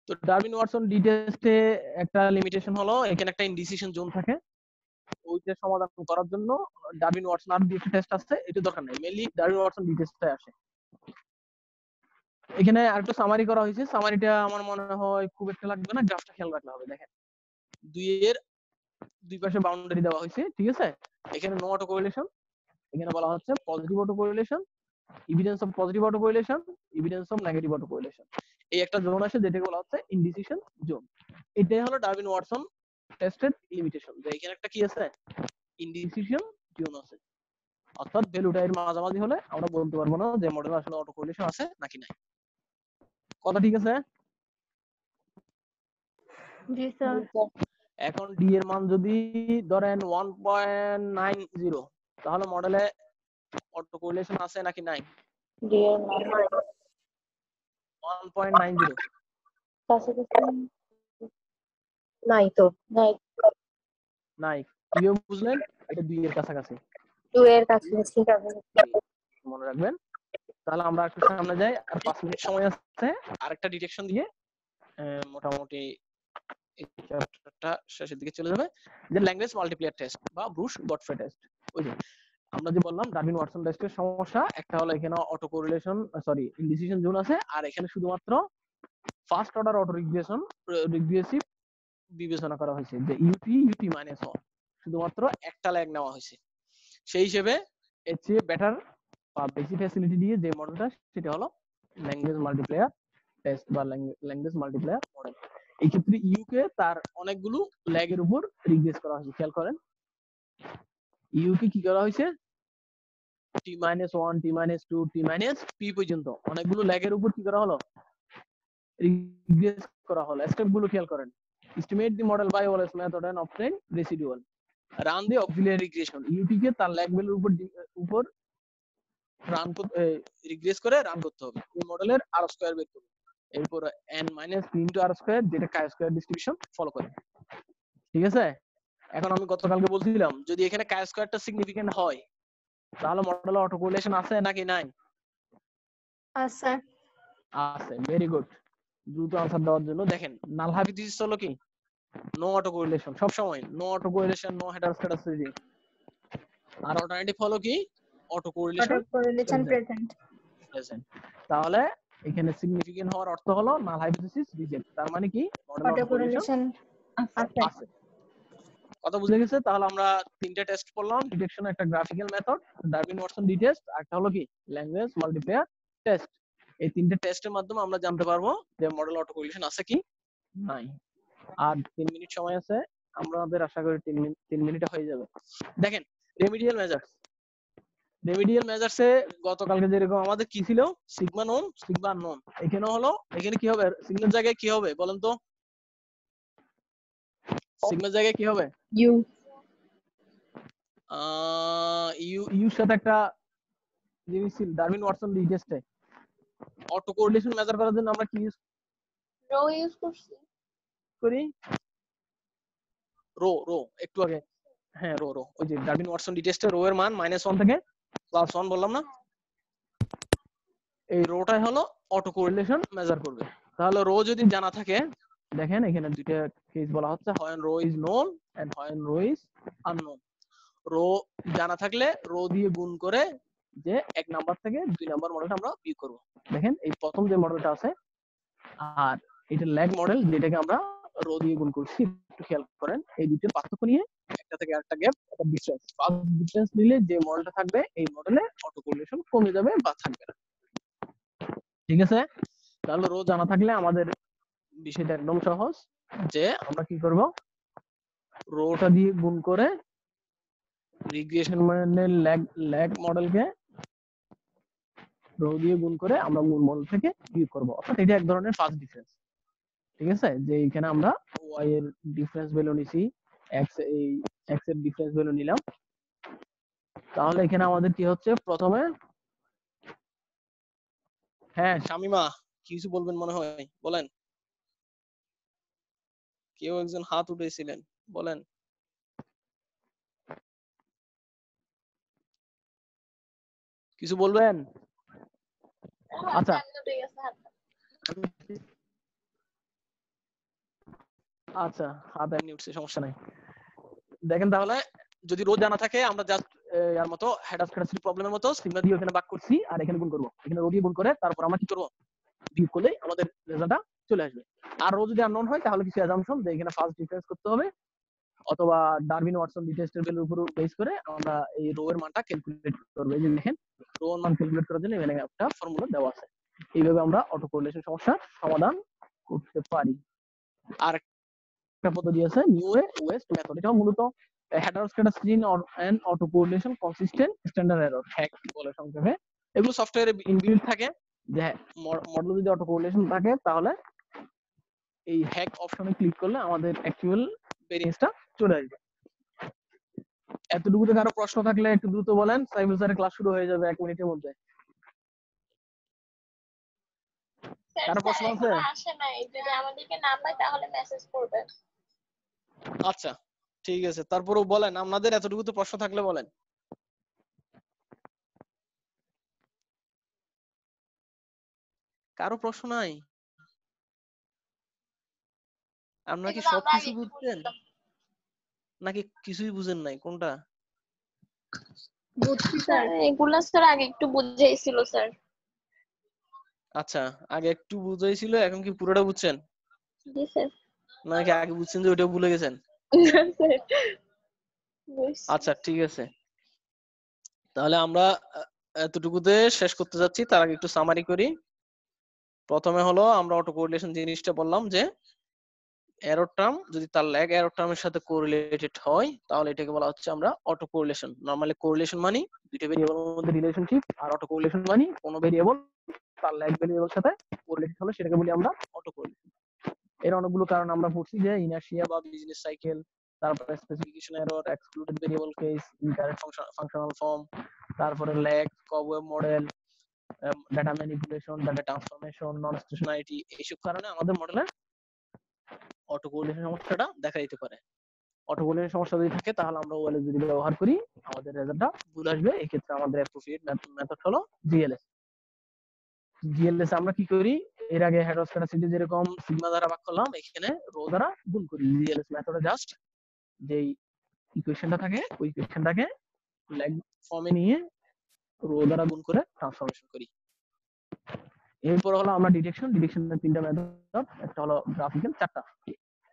তো ডারউইন ওয়াটসন ডি টেস্টে একটা লিমিটেশন হলো এখানে একটা ইনডিসিশন জোন থাকে ওইটা সমাধান করার জন্য ডারউইন ওয়াটসন আর ডি টেস্ট আছে এটা দরকার নাই মেইনলি ডারউইন ওয়াটসন ডি টেস্টে আসে এখানে আরেকটা সামারি করা হয়েছে সামারিটা আমার মনে হয় খুব একটা লাগবে না গ্রাফটা খেয়াল রাখলে হবে দেখেন 2 এর দুই পাশে বাউন্ডারি দেওয়া হয়েছে ঠিক আছে এখানে নো অটো কোরিলেশন এখানে বলা হচ্ছে positive auto correlation evidence of positive auto correlation evidence of negative auto correlation এই একটা জোন আছে যেটাকে বলা হচ্ছে ইনডিসিশন জোন এটাই হলো ডারউইন ওয়াটসন টেস্টের লিমিটেশন যে এখানে একটা কি আছে ইনডিসিশন জোন আছে অর্থাৎ ভ্যালুটা এর মাঝামাঝি হলে আমরা বলতে পারবো না যে মডেলে আসলে অটো কোরিলেশন আছে নাকি নাই কথা ঠিক আছে জি স্যার এখন ডি এর মান যদি ধরেন 1.90 তাহলে মডেলে অটো কোরিলেশন আছে নাকি নাই ডি এর মান 1.90 কাছাকাছি নাই তো নাই কিভাবে বুঝলেন এটা 2 এর কাছাকাছি 2 এর কাছাকাছি মনে রাখবেন তাহলে আমরা একটু সামনে যাই আর 5 মিনিট সময় আছে আরেকটা ডিটেকশন দিয়ে মোটামুটি এই চ্যাপ্টারটা শেষের দিকে চলে যাবে যে ল্যাঙ্গুয়েজ মাল্টিপ্লায়ার টেস্ট বা ব্রুশ গডফ্রে টেস্ট ওই যে আমরা যে বললাম ডারউইন ওয়াটসন টেস্টের সমস্যা একটা হলো এখানে auto correlation sorry indecision zone আছে আর এখানে শুধুমাত্র ফার্স্ট অর্ডার অটো রিগ্রেসিভ বিবেচনা করা হয়েছে যে ইউটি -1 শুধুমাত্র একটা ল্যাগ নেওয়া হয়েছে সেই হিসেবে এর চেয়ে বেটার বা বেশি ফ্যাসিলিটি দিয়ে যে মডেলটা সেটা হলো ল্যাঙ্গুয়েজ মাল্টিপ্লায়ার টেস্ট বা ল্যাঙ্গুয়েজ মাল্টিপ্লায়ার মডেল এই ক্ষেত্রে ইউকে তার অনেকগুলো ল্যাগের উপর রিগ্রেস করা হয়েছে খেয়াল করেন ইউকে কি করা হয়েছে t-1 t-2 t-p পর্যন্ত অনেকগুলো ল্যাগের উপর কি করা হলো রিগ্রেস করা হলো স্টেপ গুলো খেয়াল করেন estimate the model by Wallace method and obtain residual run the auxiliary regression UT কে তার ল্যাগ ভ্যালুর উপর রান রিগ্রেস করে রান করতে হবে এই মডেলের আর স্কয়ার বের করব এরপর n-p r স্কয়ার যেটা chi স্কয়ার ডিস্ট্রিবিউশন ফলো করে ঠিক আছে এখন আমি গতকালকে বলছিলাম যদি এখানে chi স্কয়ারটা সিগনিফিকেন্ট হয় তাহলে মডেলে অটো কোরিলেশন আছে নাকি নাই আছে আছে ভেরি গুড দ্রুত আনসার দেওয়ার জন্য দেখেন নাল হাইপোথিসিস হলো কি নো অটো কোরিলেশন সব সময় নো অটো কোরিলেশন নো হেটারোস্কেডাসিটি আর অল্টারনেটিভ হলো কি অটো কোরিলেশন প্রেজেন্ট তাহলে এখানে সিগনিফিকেন্ট হওয়ার অর্থ হলো নাল হাইপোথিসিস রিজেক্ট তার মানে কি মডেল অটো কোরিলেশন আছে কথা বুঝে গেছে তাহলে আমরা তিনটা টেস্ট করলাম ডিটেকশন একটা graphical method Darwin Watson D test আর একটা হলো কি ল্যাঙ্গুয়েজ মাল্টিপ্লায়ার টেস্ট এই তিনটে টেস্টের মাধ্যমে আমরা জানতে পারবো যে মডেল অটো কোরিলেশন আছে কি নাই। আর 3 মিনিট সময় আছে, আমাদের আশা করি 3 মিনিটে হয়ে যাবে। দেখেন রেমিডিয়াল মেজার্সে গতকালকে যেরকম আমাদের কি ছিল, সিগমা নন সিগমা নন, এখানে হলো, এখানে কি হবে, সিগমার জায়গায় কি হবে বলেন তো, সিগমার জায়গায় কি হবে, ইউ ইউর সাথে একটা জিনিস ছিল ডারউইন ওয়াটসন লি টেস্টে অটো কোরিলেশন মেজার করার জন্য আমরা কি ইউজ রো ইউজ করছি। করি, রো একটু আগে, হ্যাঁ রো ওই যে ডারউইন ওয়াটসন লি টেস্টে রো এর মান -1 থেকে +1 বললাম না, এই রোটাই হলো অটো কোরিলেশন মেজার করবে। তাহলে রো যদি জানা থাকে, দেখেন এখানে দুইটা কেস বলা হচ্ছে, হয় রো ইজ নোন এন্ড হয় রো ইজ আননোন। রো জানা থাকলে রো দিয়ে গুণ করে যে 1 নাম্বার থেকে 2 নাম্বার মডেলটা আমরা বিয়োগ করব। দেখেন এই প্রথম যে মডেলটা আছে আর এটা ল্যাগ মডেল যেটাকে আমরা রো দিয়ে গুণ করছি, একটু খেয়াল করেন এই দুটোর পার্থক্য নিয়ে একটা থেকে আরেকটা গ্যাপ, একটা ডিফারেন্স, ফার্স্ট ডিফারেন্স নিলে যে মডেলটা থাকবে এই মডেলে অটো কোরিলেশন কমে যাবে বা থাকবে না। ঠিক আছে, তাহলে রো জানা থাকলে আমাদের বিষয়টা একদম সহজ, যে আমরা কি করব, রোটা দিয়ে গুণ করে রিগ্রেশন মানে ল্যাগ মডেলকে রো দিয়ে গুণ করে আমরা মূল মডেল থেকে বিয়োগ করব, অর্থাৎ এটা এক ধরনের ফার্স্ট ডিফারেন্স। ঠিক আছে, যে এখানে আমরা y এর ডিফারেন্স ভ্যালু নিছি, x এর ডিফারেন্স ভ্যালু নিলাম। তাহলে এখানে আমাদের কি হচ্ছে, প্রথমে হ্যাঁ শামিমা কিছু বলবেন মনে হয়, বলেন, কেউ একজন হাত উঠেছিলেন, বলেন। কিছু বলবেন? আচ্ছা আচ্ছা, হাত এমনি উঠছে, সমস্যা নাই। দেখেন তাহলে যদি রো জানা থাকে, আমরা জাস্ট এর মতো হেডাস ক্যাটাসিটি প্রবলেমের মতো সিগমা দিয়ে এখানে ভাগ করছি আর এখানে গুণ করব, এখানে রো দিয়ে গুণ করে তারপর আমরা কি করব, বিয়োগ করলে আমাদের রেজাল্টটা চলে আসবে। আর রো যদি আননোন হয় তাহলে কিছু অ্যাজাম্পশন যে এখানে ফার্স্ট ডিফারেন্স করতে হবে, অথবা ডারউইন ওয়াটসন লি টেস্টের ভ্যালুর উপর বেস করে আমরা এই রো এর মানটা ক্যালকুলেট করব। এই যে দেখেন রো এর মান ক্যালকুলেট করার জন্য এখানে একটা ফর্মুলা দেওয়া আছে। এইভাবে আমরা অটো কোরিলেশন সমস্যার সমাধান করতে পারি। আর একটা পদ্ধতি আছে নিউ ওয়েস্ট মেথড, এটা মূলত heteroscedasticity and auto correlation consistent standard error, HAC বলে সংক্ষেপে। এগুলো সফটওয়্যারে ইনবিল্ট থাকে, যে মডেল যদি অটো কোরিলেশন থাকে তাহলে এই হ্যাক অপশনে ক্লিক করলে আমাদের অ্যাকচুয়াল ভেরিয়েন্সটা চলে আসবে। এতটুকুতে কারো প্রশ্ন থাকলে একটু দ্রুত বলেন, সাইফুল স্যারের ক্লাস শুরু হয়ে যাবে 1 মিনিটের মধ্যে। কারো প্রশ্ন আছে? আসে নাই, যদি আমাদেরকে নাম পায় তাহলে মেসেজ করবেন। আচ্ছা ঠিক আছে, তারপরেও বলেন, আপনাদের এতটুকুতে প্রশ্ন থাকলে বলেন। কারো প্রশ্ন নাই? আপনারা কি সবকিছু বুঝছেন নাকি কিছুই বুঝেন নাই, কোনটা? বুঝছি স্যার, এগুলা স্যার আগে একটু বুঝাইছিল স্যার। আচ্ছা, আগে একটু বুঝাইছিল, এখন কি পুরোটা বুঝছেন? জি স্যার। নাকি আগে বুঝছেন যে ওটা ভুলে গেছেন? আচ্ছা ঠিক আছে, তাহলে আমরা এতটুকুতে শেষ করতে যাচ্ছি। তার আগে একটু সামারি করি। প্রথমে হলো আমরা অটো কোরিলেশন জিনিসটা বললাম, যে এরর টার্ম যদি তার ল্যাগ এরর টার্মের সাথে কোরিলেটেড হয় তাহলে এটাকে বলা হচ্ছে আমরা অটো কোরিলেশন। নরমালি কোরিলেশন মানে দুইটা ভেরিয়েবলের মধ্যে রিলেশনশিপ, আর অটো কোরিলেশন মানে কোনো ভেরিয়েবল তার ল্যাগ ভেরিয়েবলের সাথে কোরিলেটেড হলে সেটাকে বলি আমরা অটো কোরিলেশন। এর অনেকগুলো কারণ আমরা পড়ছি, যে ইনার্শিয়া বা বিজনেস সাইকেল, তারপরে specification error, excluded variable case, incorrect functional form, তারপরে lag, cobweb model, data manipulation, data transformation, non stationarity, এইসব কারণে আমাদের মডেলে অটো কোরিলেশন সমস্যাটা দেখা দিতে পারে। অটো কোরিলেশন সমস্যা যদি থাকে তাহলে আমরা ওএলএস যদি ব্যবহার করি আমাদের রেজাল্টটা ভুল আসবে। এই ক্ষেত্রে আমাদের অ্যাপ্রোপ্রিয়েট মেথড হলো জিএলএস। জিএলএস আমরা কি করি, এর আগে হেটারোস্ক্যাটাসিটি যেরকম সিগমা দ্বারা ভাগ করলাম, এখানে রো দ্বারা গুণ করি। জিএলএস মেথডে জাস্ট যেই ইকুয়েশনটা থাকে ওই ইকুয়েশনটাকে ল্যাগ ফর্মে নিয়ে রো দ্বারা গুণ করে ট্রান্সফরমেশন করি। এরপর হলো আমরা ডিটেকশনের তিনটা মেথড, একটা হলো গ্রাফিক্যাল, চারটা,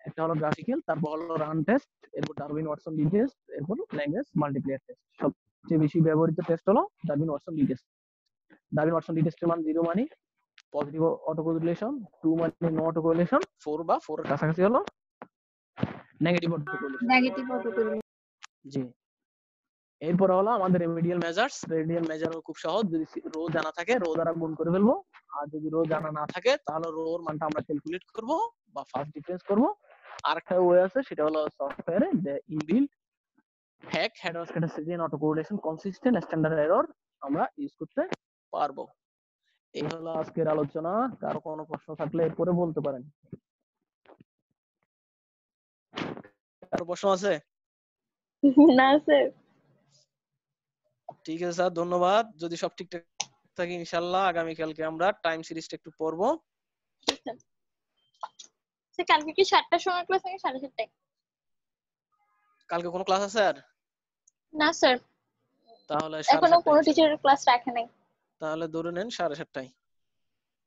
একটা হলো গ্রাফিক্যাল, তারপর হলো রান টেস্ট, এরপর ডারউইন ওয়াটসন লি টেস্ট, এরপর ল্যাঙ্গুয়েজ মাল্টিপ্লেয়ার টেস্ট। সবচেয়ে বেশি ব্যবহৃত টেস্ট হলো ডারউইন ওয়াটসন লি টেস্ট। ডারউইন ওয়াটসন লি টেস্টের মান 0 মানে পজিটিভ অটো কোরিলেশন, 2 মানে নো অটো কোরিলেশন, 4 বা 4 এর কাছাকাছি হলো negative auto correlation. Negative auto correlation. জি। এরপর হলো আমাদের রেমেডিয়াল মেজার্স। রেমেডিয়াল মেজারও খুব সহজ, যদি রো জানা থাকে রো দ্বারা গুণ করে ফেলবো, আর যদি রো জানা না থাকে তাহলে রো এর মানটা আমরা ক্যালকুলেট করব বা ফার্স্ট ডিফারেন্স করব। আরেকটা ওয়ে আছে, সেটা হলো সফটওয়্যারে যে inbuilt hack header scatter auto correlation consistent standard error আমরা ইউজ করতে পারবো। এই হলো আজকের আলোচনা। কারো কোনো প্রশ্ন থাকলে এরপরে বলতে পারেন। কারো প্রশ্ন আছে? না স্যার। ঠিক আছে স্যার, ধন্যবাদ। যদি সব ঠিকঠাক থাকে ইনশাআল্লাহ আগামীকালকে আমরা টাইম সিরিজটা একটু পড়বো। স্যার কালকে কি 7টার সময় ক্লাস নাকি 7:30টায়? কালকে কোনো ক্লাস আছে আর? না স্যার, তাহলে এখনো 7:30 কোনো টিচারের ক্লাস রাখে নাই। তাহলে ধরে নেন 7:30টায়,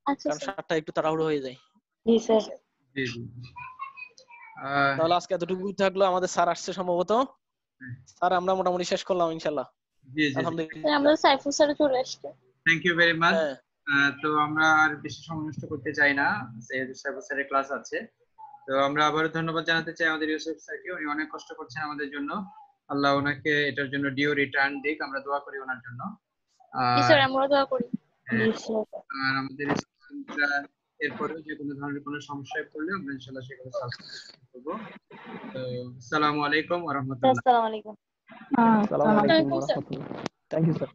আচ্ছা কারণ স্যার। 7টা একটু তাড়াহুড়ো হয়ে যায়। জি স্যার। জি জি। তাহলে আজকে এতটুকুই থাকলো। আমাদের স্যার আসছে সম্ভবত। স্যার আমরা মোটামুটি শেষ করলাম ইনশাআল্লাহ। জি জি। আলহামদুলিল্লাহ। আমরা সাইফুল স্যার চলে আসছে। Thank you very much. হ্যাঁ, তো আমরা আর বেশি সময় নষ্ট করতে চাই না, স্যারের ক্লাস আছে। তো আমরা আবারও ধন্যবাদ জানাতে চাই আমাদের ইউসুফ স্যারকে, উনি অনেক কষ্ট করছেন আমাদের জন্য। আল্লাহ ওনাকে এটার জন্য ডিউ রিটার্ন দিক, আমরা দোয়া করি ওনার জন্য। জি আর স্যার, আমরা দোয়া করি। জি স্যার। আর আমাদের স্টুডেন্টরা এরপরেও যে কোনো ধরনের কোনো সমস্যায় পড়লে আমরা ইনশাআল্লাহ সেগুলো সলভ করব। তো আসসালামু আলাইকুম ওয়া রাহমাতুল্লাহ। আসসালামু আলাইকুম। আসসালামু আলাইকুম ওয়ালাইকুম ওয়া আসসালাম। রাহমাতুল্লাহ। Thank you sir.